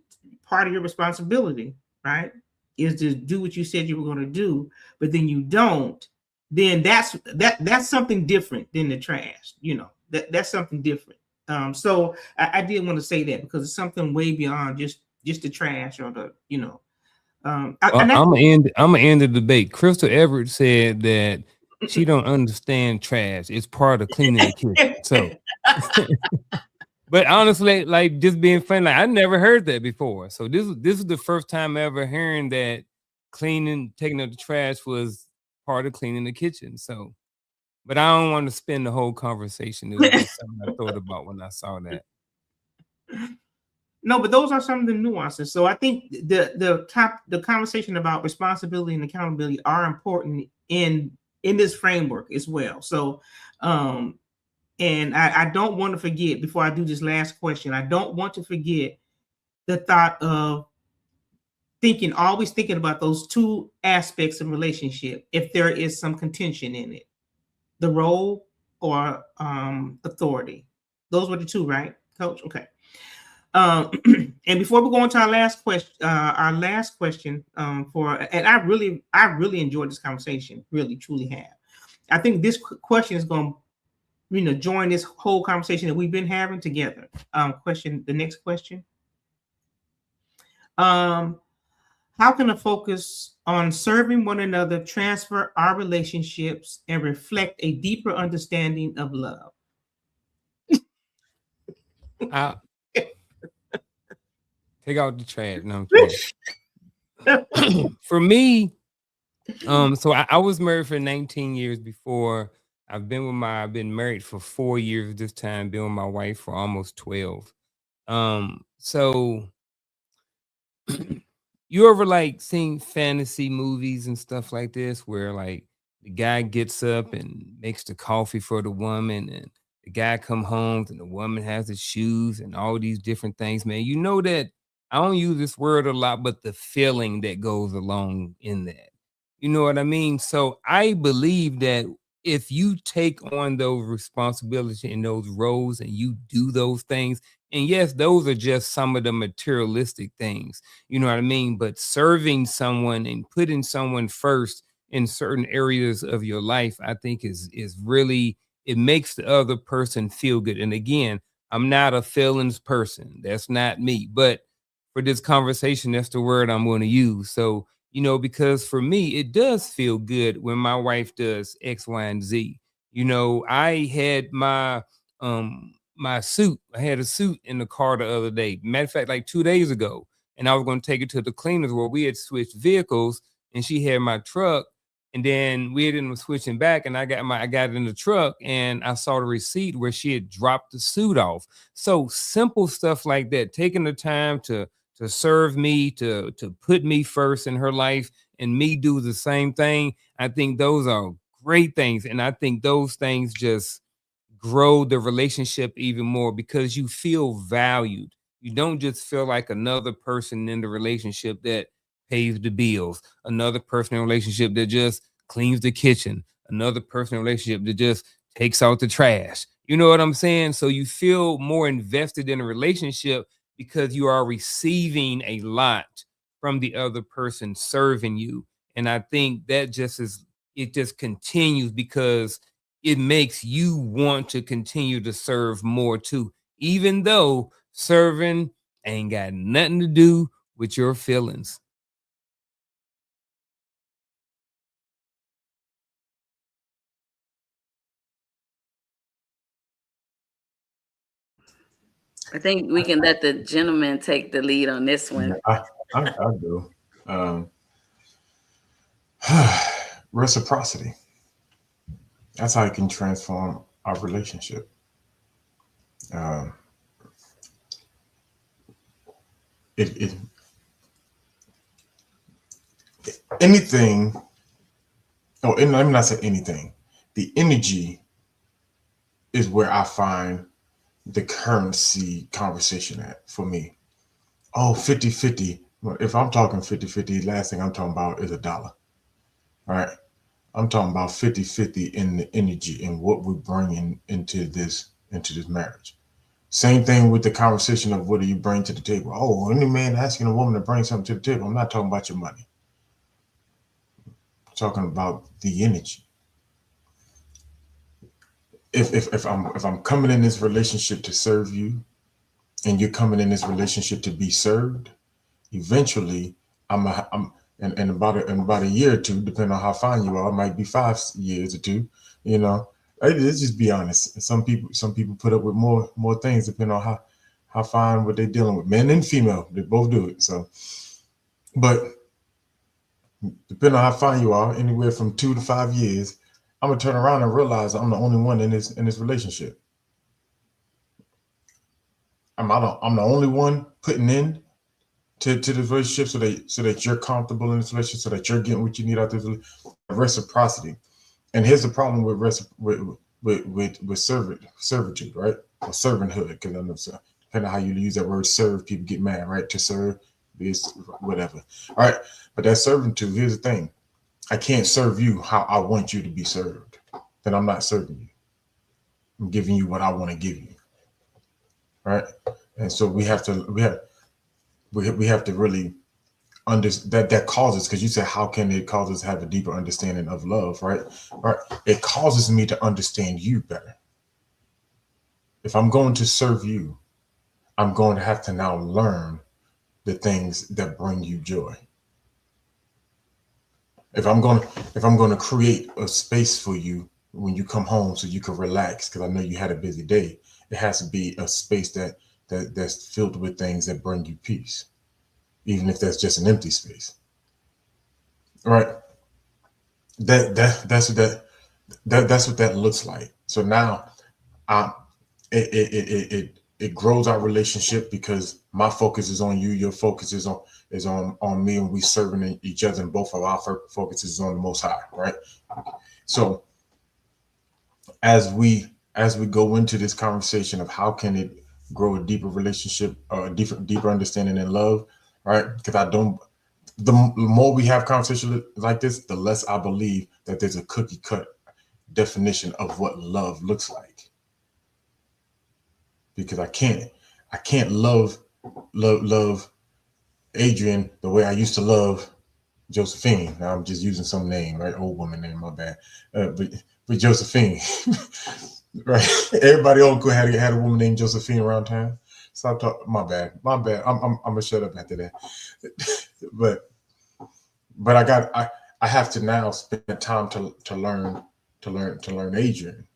part of your responsibility, right, is to do what you said you were going to do, but then you don't, then that's something different than the trash. That's something different. So I did want to say that, because it's something way beyond just the trash or the. I'm gonna end the debate. Crystal Everett said that she don't understand trash. It's part of cleaning the kitchen. So. But honestly, like, just being funny, like, I never heard that before. So this is the first time ever hearing that taking up the trash was part of cleaning the kitchen. So, but I don't want to spend the whole conversation. It was just something I thought about when I saw that. No, but those are some of the nuances. So I think the conversation about responsibility and accountability are important in this framework as well. So, and I don't want to forget, before I do this last question, I don't want to forget the thought of always thinking about those two aspects of relationship, if there is some contention in it, the role or authority. Those were the two, right, Coach? Okay. And before we go on to our last question, and I really enjoyed this conversation, really, truly have. I think this question is going to join this whole conversation that we've been having together. The next question. How can a focus on serving one another transfer our relationships and reflect a deeper understanding of love? Take out the trash. No, I'm kidding. For me, so I was married for 19 years before. I've been married for 4 years this time, been with my wife for almost 12. So you ever like seen fantasy movies and stuff like this, where like the guy gets up and makes the coffee for the woman, and the guy come home and the woman has the shoes and all these different things, man. You know that I don't use this word a lot, but the feeling that goes along in that. You know what I mean? So I believe that if you take on those responsibilities and those roles and you do those things, and yes, those are just some of the materialistic things, you know what I mean? But serving someone and putting someone first in certain areas of your life, I think is really, it makes the other person feel good. And again, I'm not a feelings person. That's not me. But for this conversation, that's the word I'm going to use. So, you know, because for me, it does feel good when my wife does X, Y, and Z. You know, I had my suit. I had a suit in the car the other day. Matter of fact, like 2 days ago, and I was going to take it to the cleaners where we had switched vehicles, and she had my truck, and then we ended up switching back, and I got it in the truck, and I saw the receipt where she had dropped the suit off. So simple stuff like that, taking the time to serve me, to put me first in her life, and me do the same thing. I think those are great things, and I think those things just grow the relationship even more because you feel valued. You don't just feel like another person in the relationship that pays the bills, another person in a relationship that just cleans the kitchen, another person in a relationship that just takes out the trash. You know what I'm saying? So you feel more invested in a relationship because you are receiving a lot from the other person serving you. And I think that just is, it just continues because it makes you want to continue to serve more too, even though serving ain't got nothing to do with your feelings. I think we can let the gentleman take the lead on this one. I do. Reciprocity. That's how you can transform our relationship. Anything, let me not say anything. The energy is where I find the currency conversation at for me. Oh, 50-50. If I'm talking 50-50, last thing I'm talking about is $1. All right. I'm talking about 50-50 in the energy and what we're bringing into this marriage. Same thing with the conversation of what do you bring to the table? Oh, any man asking a woman to bring something to the table. I'm not talking about your money. I'm talking about the energy. If I'm coming in this relationship to serve you, and you're coming in this relationship to be served, eventually I'm in about a year or two, depending on how fine you are, it might be 5 years or 2. You know, let's just be honest. Some people put up with more things depending on how fine what they're dealing with. Men and female, they both do it. So, but depending on how fine you are, anywhere from 2 to 5 years, I'm gonna turn around and realize I'm the only one in this relationship. I'm the only one putting in to this relationship so that you're comfortable in this relationship, so that you're getting what you need out of this reciprocity. And here's the problem with servitude, right? Or servanthood, because I know depending on how you use that word serve, people get mad, right? To serve, this, whatever. All right. But that servitude, here's the thing. I can't serve you how I want you to be served. Then I'm not serving you. I'm giving you what I want to give you. Right. And so we have to really understand that causes, because you said, how can it cause us to have a deeper understanding of love, right? Right. It causes me to understand you better. If I'm going to serve you, I'm going to have to now learn the things that bring you joy. If I'm going to create a space for you when you come home so you can relax, because I know you had a busy day, it has to be a space that's filled with things that bring you peace, even if that's just an empty space. All right. That's what that looks like. So now it grows our relationship because my focus is on you, your focus is on me, and we serving each other, and both of our focus is on the Most High, right? So as we go into this conversation of how can it grow a deeper relationship, or a deeper understanding and love, right? Because the more we have conversations like this, the less I believe that there's a cookie cut definition of what love looks like. Because I can't love Adrienne the way I used to love Josephine. Now I'm just using some name, right? Old woman name, my bad. But Josephine, right? Everybody old had a woman named Josephine around town. Stop talking. My bad. I'm gonna shut up after that. but I have to now spend time to learn Adrienne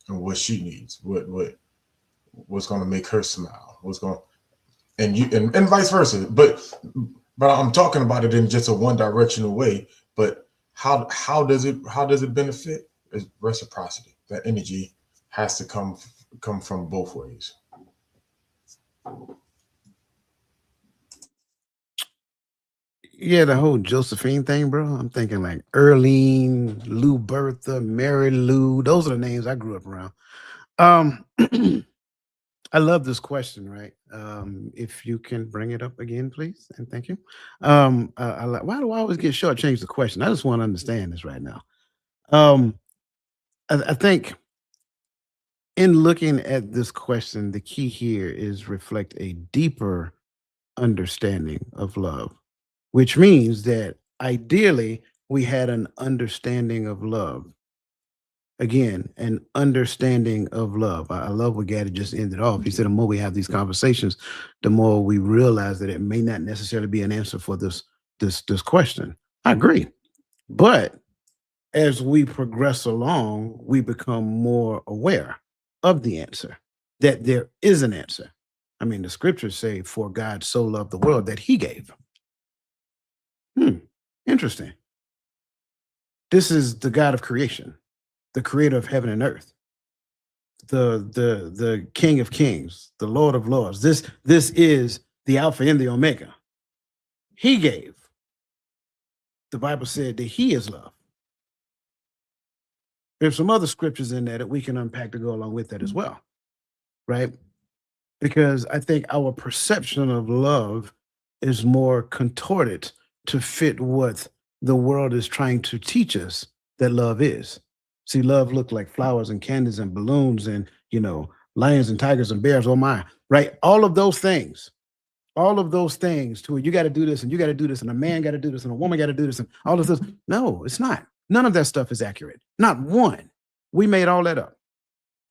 and what she needs, what's going to make her smile, and vice versa. But I'm talking about it in just a one directional way. But how does it benefit? It's reciprocity. That energy has to come from both ways. Yeah, the whole Josephine thing, bro. I'm thinking like Earlene, Lou Bertha, Mary Lou. Those are the names I grew up around. I love this question, right? If you can bring it up again, please, and thank you. Why do I always get shortchanged the question? I just want to understand this right now. I think in looking at this question, the key here is reflect a deeper understanding of love, which means that ideally we had an understanding of love. Again, an understanding of love. I love what Gaddy just ended off. He said the more we have these conversations, the more we realize that it may not necessarily be an answer for this question. I agree. But as we progress along, we become more aware of the answer, that there is an answer. I mean, the scriptures say, for God so loved the world that he gave. Interesting. This is the God of creation, the creator of heaven and earth, the King of kings, the Lord of lords. This is the Alpha and the Omega. He gave. The Bible said that he is love. There's some other scriptures in there that we can unpack to go along with that as well, right? Because I think our perception of love is more contorted to fit what the world is trying to teach us that love is. See, love looked like flowers and candies and balloons and, lions and tigers and bears. Oh my, right? All of those things to where you got to do this and you got to do this and a man got to do this and a woman got to do this and all of this. No, it's not. None of that stuff is accurate. Not one. We made all that up.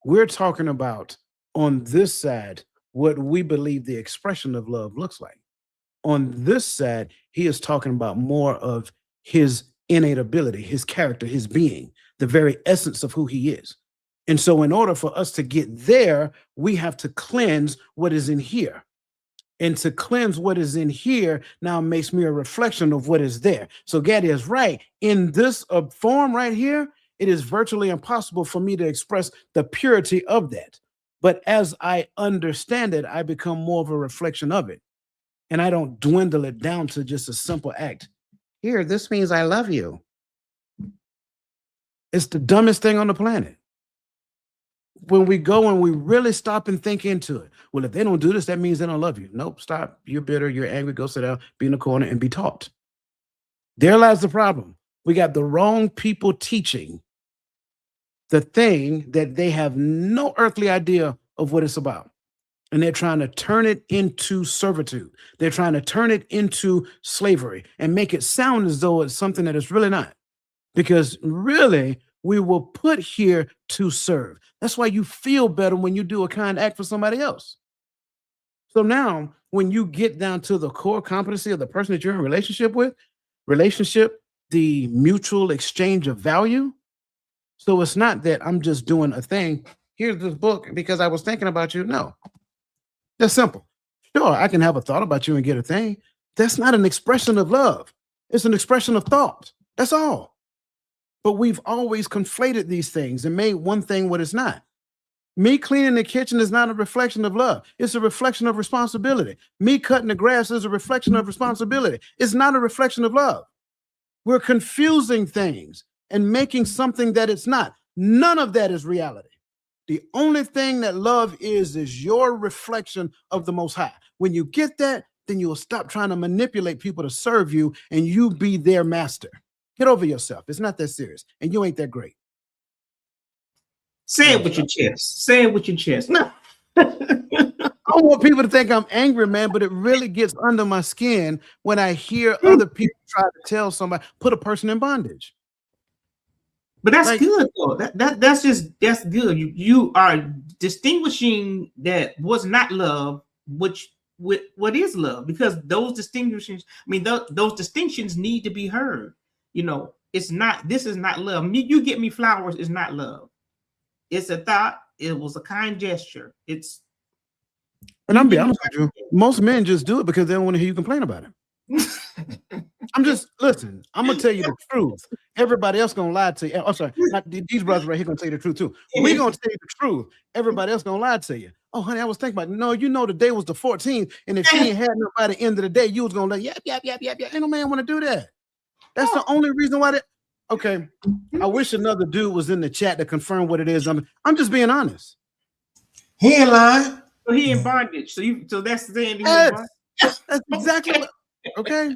We're talking about on this side what we believe the expression of love looks like. On this side, he is talking about more of his innate ability, his character, his being, the very essence of who he is. And so in order for us to get there, we have to cleanse what is in here. And to cleanse what is in here now makes me a reflection of what is there. So Gaddy is right. In this form right here, it is virtually impossible for me to express the purity of that. But as I understand it, I become more of a reflection of it. And I don't dwindle it down to just a simple act. Here, this means I love you. It's the dumbest thing on the planet. When we go and we really stop and think into it. Well, if they don't do this, that means they don't love you. Nope, stop. You're bitter. You're angry. Go sit down, be in the corner and be taught. There lies the problem. We got the wrong people teaching the thing that they have no earthly idea of what it's about. And they're trying to turn it into servitude. They're trying to turn it into slavery and make it sound as though it's something that it's really not. Because really, we were put here to serve. That's why you feel better when you do a kind act for somebody else. So now, when you get down to the core competency of the person that you're in relationship with, the mutual exchange of value. So it's not that I'm just doing a thing. Here's this book because I was thinking about you. No, that's simple. Sure, I can have a thought about you and get a thing. That's not an expression of love. It's an expression of thought. That's all. But we've always conflated these things and made one thing what it's not. Me cleaning the kitchen is not a reflection of love. It's a reflection of responsibility. Me cutting the grass is a reflection of responsibility. It's not a reflection of love. We're confusing things and making something that it's not. None of that is reality. The only thing that love is your reflection of the Most High. When you get that, then you'll stop trying to manipulate people to serve you and you be their master. Get over yourself. It's not that serious. And you ain't that great. Say it with your chest. Say it with your chest. No. I don't want people to think I'm angry, man, but it really gets under my skin when I hear other people try to tell somebody, put a person in bondage. But that's Like- good though. That's good. You are distinguishing that what's not love, which with what is love, because those distinctions. I mean, those distinctions need to be heard. You know, it's not. This is not love. You get me flowers is not love. It's a thought. It was a kind gesture. It's. And I'm be honest with you, most men just do it because they don't want to hear you complain about it. Listen, I'm gonna tell you the truth. Everybody else gonna lie to you. I'm sorry, not these brothers right here gonna tell you the truth too. We're gonna tell you the truth. Everybody else gonna lie to you. Oh, honey, I was thinking about it. No, you know the day was the 14th, and if she ain't had nobody by the end of the day, you was gonna like, yap. Ain't no man want to do that. That's the only reason why okay. I wish another dude was in the chat to confirm what it is. I'm just being honest. He ain't lying. So he in bondage. So that's saying he's in Yes. bondage. That's exactly what. Okay.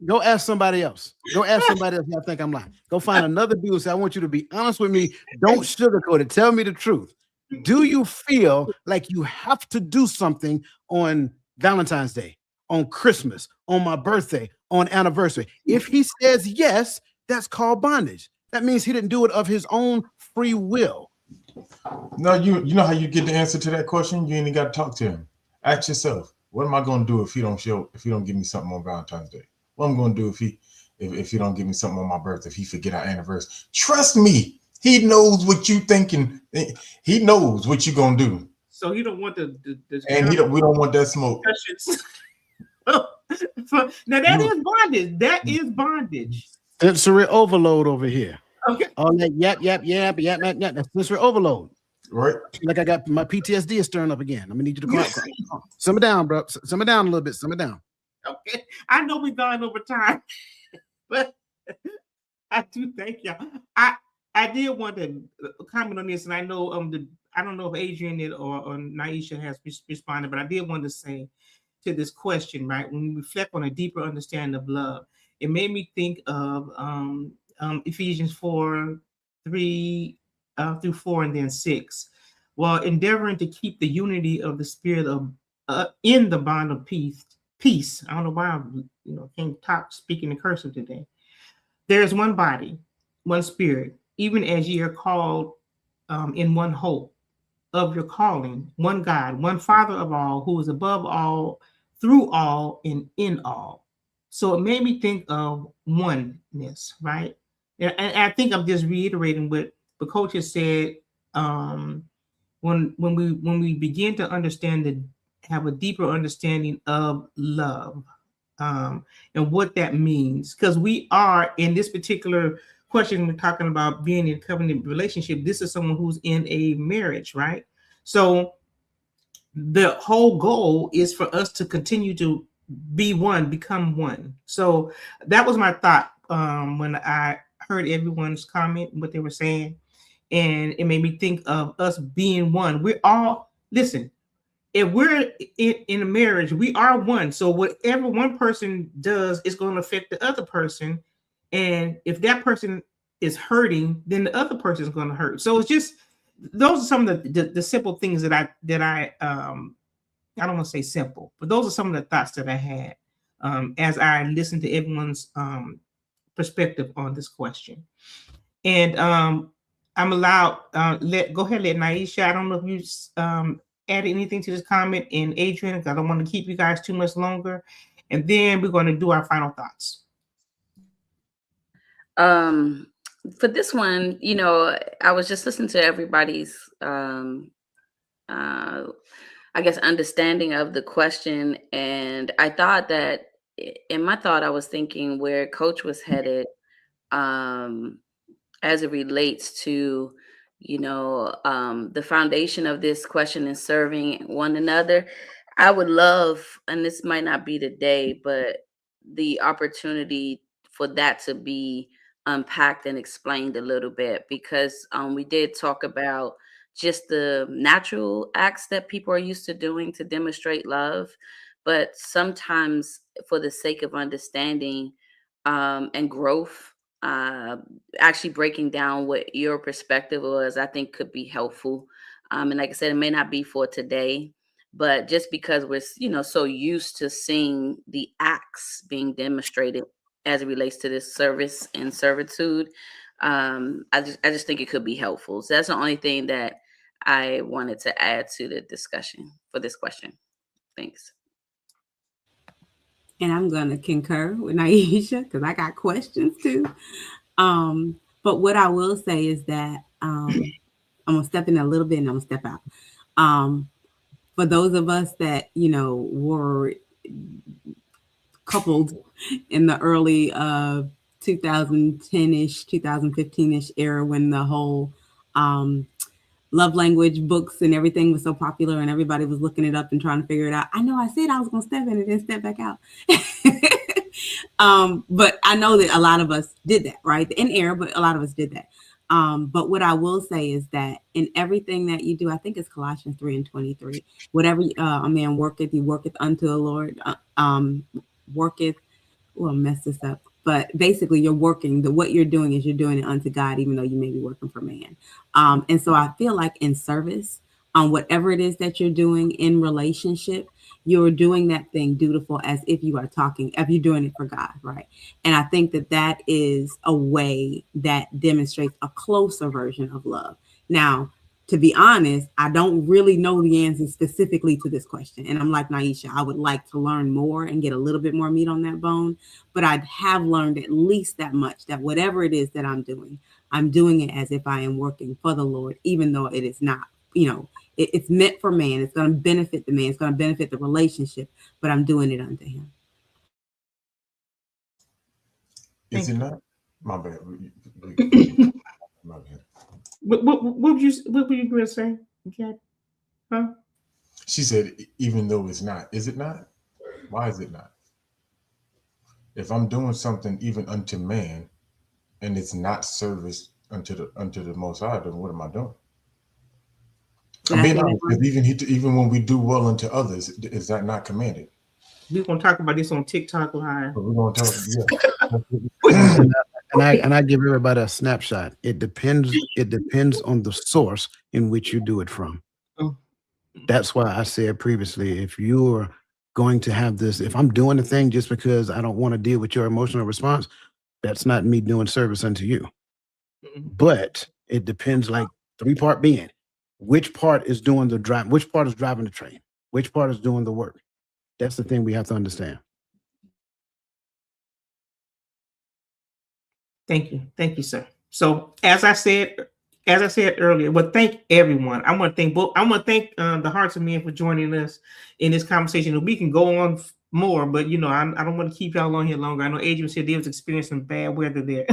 Go ask somebody else. Go ask somebody else. I think I'm lying. Go find another dude and say, I want you to be honest with me. Don't sugarcoat it. Tell me the truth. Do you feel like you have to do something on Valentine's Day, on Christmas, on my birthday, on anniversary? If he says yes, that's called bondage. That means he didn't do it of his own free will. No, you know how you get the answer to that question? You ain't got to talk to him. Ask yourself, what am I going to do if he don't give me something on Valentine's Day? What I'm going to do if he don't give me something on my birthday, if he forget our anniversary? Trust me, he knows what you thinking. He knows what you going to do. So you don't want the and we don't want that smoke. Now that is bondage. That is bondage. Sensory overload over here. Okay. All that yap. That's sensory overload. Right. Like I got my PTSD is stirring up again. I'm gonna need you to calm. Simmer down, bro. Simmer down a little bit. Simmer down. Okay. I know we've gone over time, but I do thank y'all. I did want to comment on this, and I know I don't know if Adrienne or Niesha has responded, but I did want to say to this question, right? When we reflect on a deeper understanding of love, it made me think of Ephesians 4:3 through 4 and then 6. While endeavoring to keep the unity of the spirit of in the bond of peace. I don't know why I'm can't talk speaking in cursive today. There is one body, one spirit, even as ye are called in one hope of your calling, one God, one Father of all, who is above all, through all, and in all. So it made me think of oneness, right? And I think I'm just reiterating what the coach has said. When we begin to understand have a deeper understanding of love, and what that means, because we are in this particular question, we're talking about being in a covenant relationship. This is someone who's in a marriage, right? So the whole goal is for us to continue to be one, become one. So that was my thought when I heard everyone's comment, what they were saying, and it made me think of us being one. We're all, listen, if we're in a marriage, we are one. So whatever one person does is going to affect the other person. And if that person is hurting, then the other person is going to hurt. So it's just, those are some of the simple things that I don't want to say simple, but those are some of the thoughts that I had as I listened to everyone's perspective on this question. And I'm allowed, go ahead, let Niesha. I don't know if you added anything to this comment, and Adrienne, because I don't want to keep you guys too much longer. And then we're going to do our final thoughts. For this one, I was just listening to everybody's, I guess, understanding of the question. And I thought that in my thought, I was thinking where Coach was headed as it relates to, the foundation of this question and serving one another. I would love, and this might not be today, but the opportunity for that to be unpacked and explained a little bit, because we did talk about just the natural acts that people are used to doing to demonstrate love. But sometimes for the sake of understanding and growth, actually breaking down what your perspective was, I think could be helpful. And like I said, it may not be for today, but just because we're, so used to seeing the acts being demonstrated as it relates to this service and servitude, I just think it could be helpful. So that's the only thing that I wanted to add to the discussion for this question. Thanks. And I'm going to concur with Niesha because I got questions too. But what I will say is that I'm going to step in a little bit and I'm going to step out. For those of us that, were coupled in the early 2010-ish, 2015-ish era when the whole love language books and everything was so popular and everybody was looking it up and trying to figure it out. I know I said I was going to step in and then step back out. But I know that a lot of us did that, right? In error, but a lot of us did that. But what I will say is that in everything that you do, I think it's Colossians 3:23, whatever a man worketh, he worketh unto the Lord, worketh, well, mess this up. But basically you're working, what you're doing is you're doing it unto God, even though you may be working for man. And so I feel like in service, whatever it is that you're doing in relationship, you're doing that thing dutiful as if you are talking, if you're doing it for God, right? And I think that that is a way that demonstrates a closer version of love. Now, to be honest, I don't really know the answer specifically to this question. And I'm like Niesha, I would like to learn more and get a little bit more meat on that bone. But I have learned at least that much, that whatever it is that I'm doing it as if I am working for the Lord, even though it is not, it's meant for man. It's going to benefit the man. It's going to benefit the relationship, but I'm doing it unto him. Is it not? My bad. My bad. What were you going to say? Okay. Huh? She said, even though it's not. Is it not? Why is it not? If I'm doing something even unto man, and it's not service unto the Most High, then what am I doing? I'm being honest, because even when we do well unto others, is that not commanded? We're gonna talk about this on TikTok Live. But we're gonna talk. Yeah. and I give everybody a snapshot. It depends on the source in which you do it from. Oh. That's why I said previously, if you're going to have this, if I'm doing the thing just because I don't want to deal with your emotional response, that's not me doing service unto you. Mm-hmm. But it depends, like 3-part being, which part is doing the drive, which part is driving the train, which part is doing the work. That's the thing we have to understand. Thank you, sir. So as I said earlier, well, thank everyone. I want to thank the Hearts of Men for joining us in this conversation. We can go on more, but I don't want to keep y'all on here longer. I know Adrienne said they was experiencing bad weather there,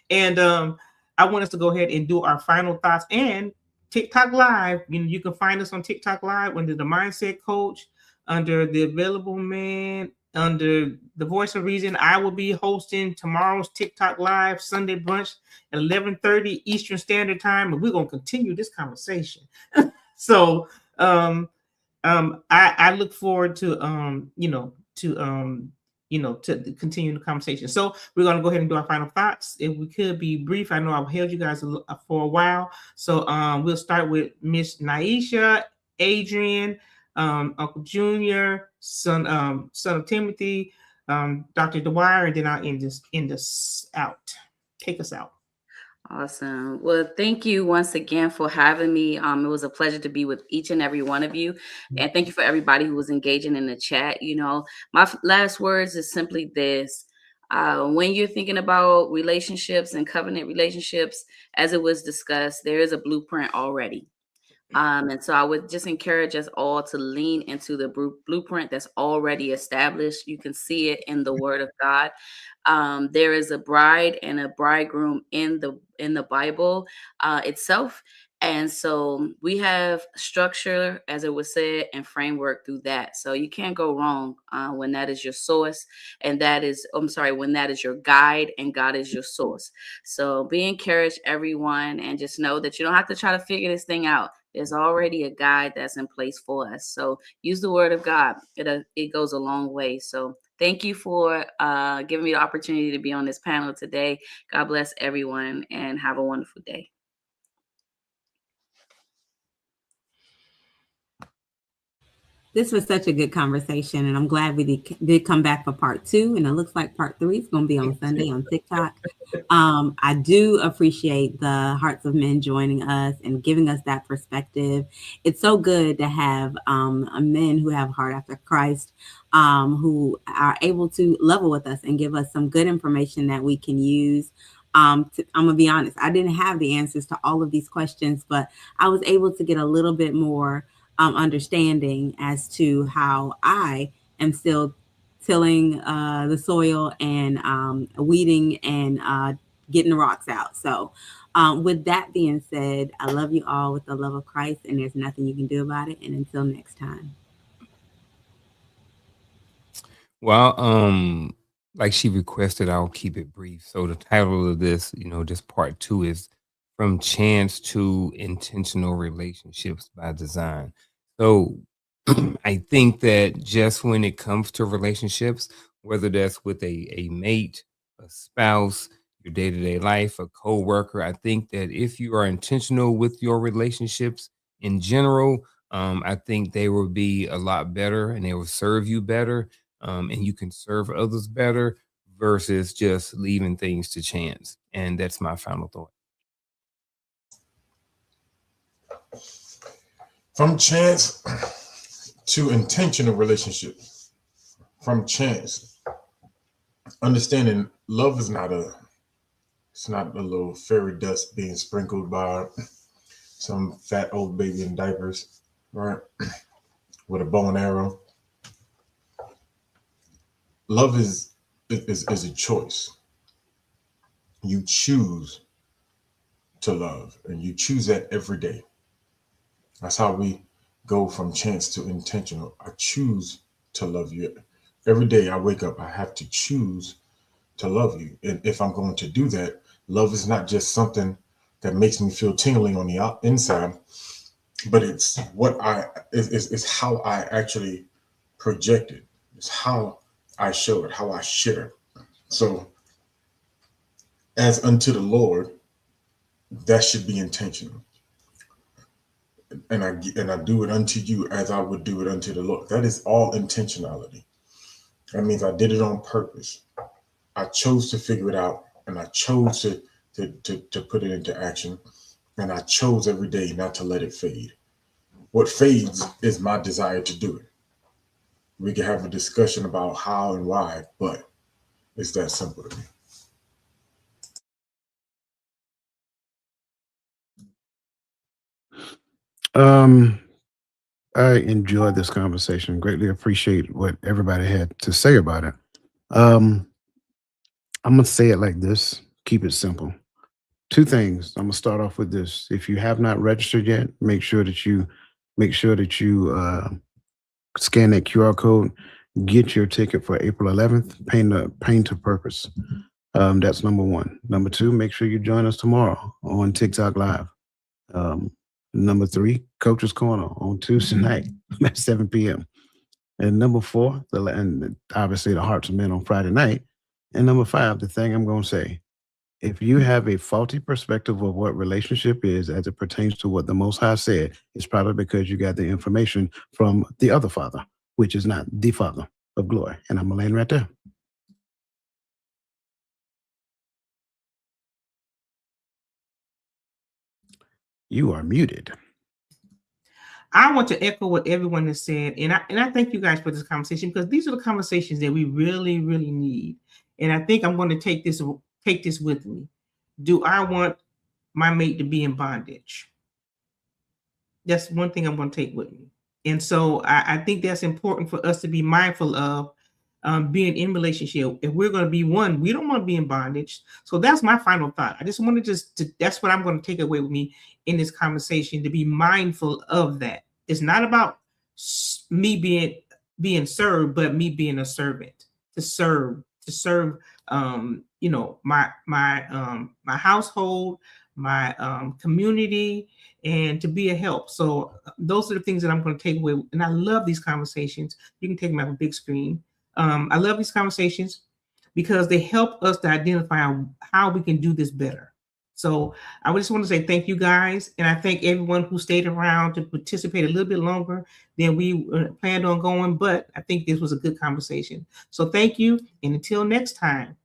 and I want us to go ahead and do our final thoughts and TikTok Live. You can find us on TikTok Live under the Mindset Coach, under the Available Man, under the Voice of Reason. I will be hosting tomorrow's TikTok Live Sunday brunch at 11:30 Eastern Standard Time, and we're gonna continue this conversation. So I look forward to to continue the conversation. So we're gonna go ahead and do our final thoughts. If we could be brief, I know I've held you guys for a while. So we'll start with Miss Niesha, Adrienne, Uncle Junior, son of Timothy, Dr. Dwyer, and then I'll end this out. Take us out. Awesome. Well, thank you once again for having me. It was a pleasure to be with each and every one of you. And thank you for everybody who was engaging in the chat. My last words is simply this. When you're thinking about relationships and covenant relationships, as it was discussed, there is a blueprint already. And so I would just encourage us all to lean into the blueprint that's already established. You can see it in the Word of God. There is a bride and a bridegroom in the Bible itself. And so we have structure, as it was said, and framework through that. So you can't go wrong when that is your source, and when that is your guide and God is your source. So be encouraged, everyone, and just know that you don't have to try to figure this thing out. There's already a guide that's in place for us. So use the Word of God. It goes a long way. So Thank you for giving me the opportunity to be on this panel today. God bless everyone and have a wonderful day. This was such a good conversation, and I'm glad we did come back for part 2. And it looks like part 3 is going to be on Sunday on TikTok. I do appreciate the Hearts of Men joining us and giving us that perspective. It's so good to have men who have a heart after Christ, who are able to level with us and give us some good information that we can use. I'm going to be honest, I didn't have the answers to all of these questions, but I was able to get a little bit more understanding as to how I am still tilling the soil and weeding and getting the rocks out. So with that being said, I love you all with the love of Christ, and there's nothing you can do about it. And until next time. Well, like she requested, I'll keep it brief. So the title of this, just part 2 is From Chance to Intentional Relationships by Design. So I think that just when it comes to relationships, whether that's with a mate, a spouse, your day-to-day life, a co-worker, I think that if you are intentional with your relationships in general, I think they will be a lot better and they will serve you better, and you can serve others better versus just leaving things to chance. And that's my final thought. From chance to intentional relationship. From chance, understanding love is not it's not a little fairy dust being sprinkled by some fat old baby in diapers, right? With a bow and arrow. Love is a choice. You choose to love, and you choose that every day. That's how we go from chance to intentional. I choose to love you. Every day I wake up, I have to choose to love you. And if I'm going to do that, love is not just something that makes me feel tingling on the inside, but it's it's how I actually project it. It's how I show it, how I share. So as unto the Lord, that should be intentional. And I do it unto you as I would do it unto the Lord. That is all intentionality. That means I did it on purpose. I chose to figure it out, and I chose to put it into action. And I chose every day not to let it fade. What fades is my desire to do it. We can have a discussion about how and why, but it's that simple to me. I enjoyed this conversation. Greatly appreciate what everybody had to say about it. I'm gonna say it like this. Keep it simple. 2 things. I'm gonna start off with this. If you have not registered yet, make sure that you scan that QR code. Get your ticket for April 11th. Paint to purpose. That's number 1. Number 2, make sure you join us tomorrow on TikTok Live. Number 3, Coach's Corner on Tuesday night at 7 p.m. And number 4, and obviously the Hearts of Men on Friday night. And number 5, the thing I'm going to say, if you have a faulty perspective of what relationship is as it pertains to what the Most High said, it's probably because you got the information from the other Father, which is not the Father of glory. And I'm going to land right there. You are muted. I want to echo what everyone has said, and I thank you guys for this conversation, because these are the conversations that we really, really need. And I think I'm going to take this with me. Do I want my mate to be in bondage? That's one thing I'm going to take with me. And so I think that's important for us to be mindful of, being in relationship. If we're going to be one, we don't want to be in bondage. So that's my final thought. I just wanted that's what I'm going to take away with me in this conversation, to be mindful of that. It's not about me being served, but me being a servant, to serve, my household, my community, and to be a help. So those are the things that I'm going to take away. And I love these conversations. You can take them on a big screen. I love these conversations because they help us to identify how we can do this better. So I just want to say thank you guys. And I thank everyone who stayed around to participate a little bit longer than we planned on going. But I think this was a good conversation. So thank you. And until next time.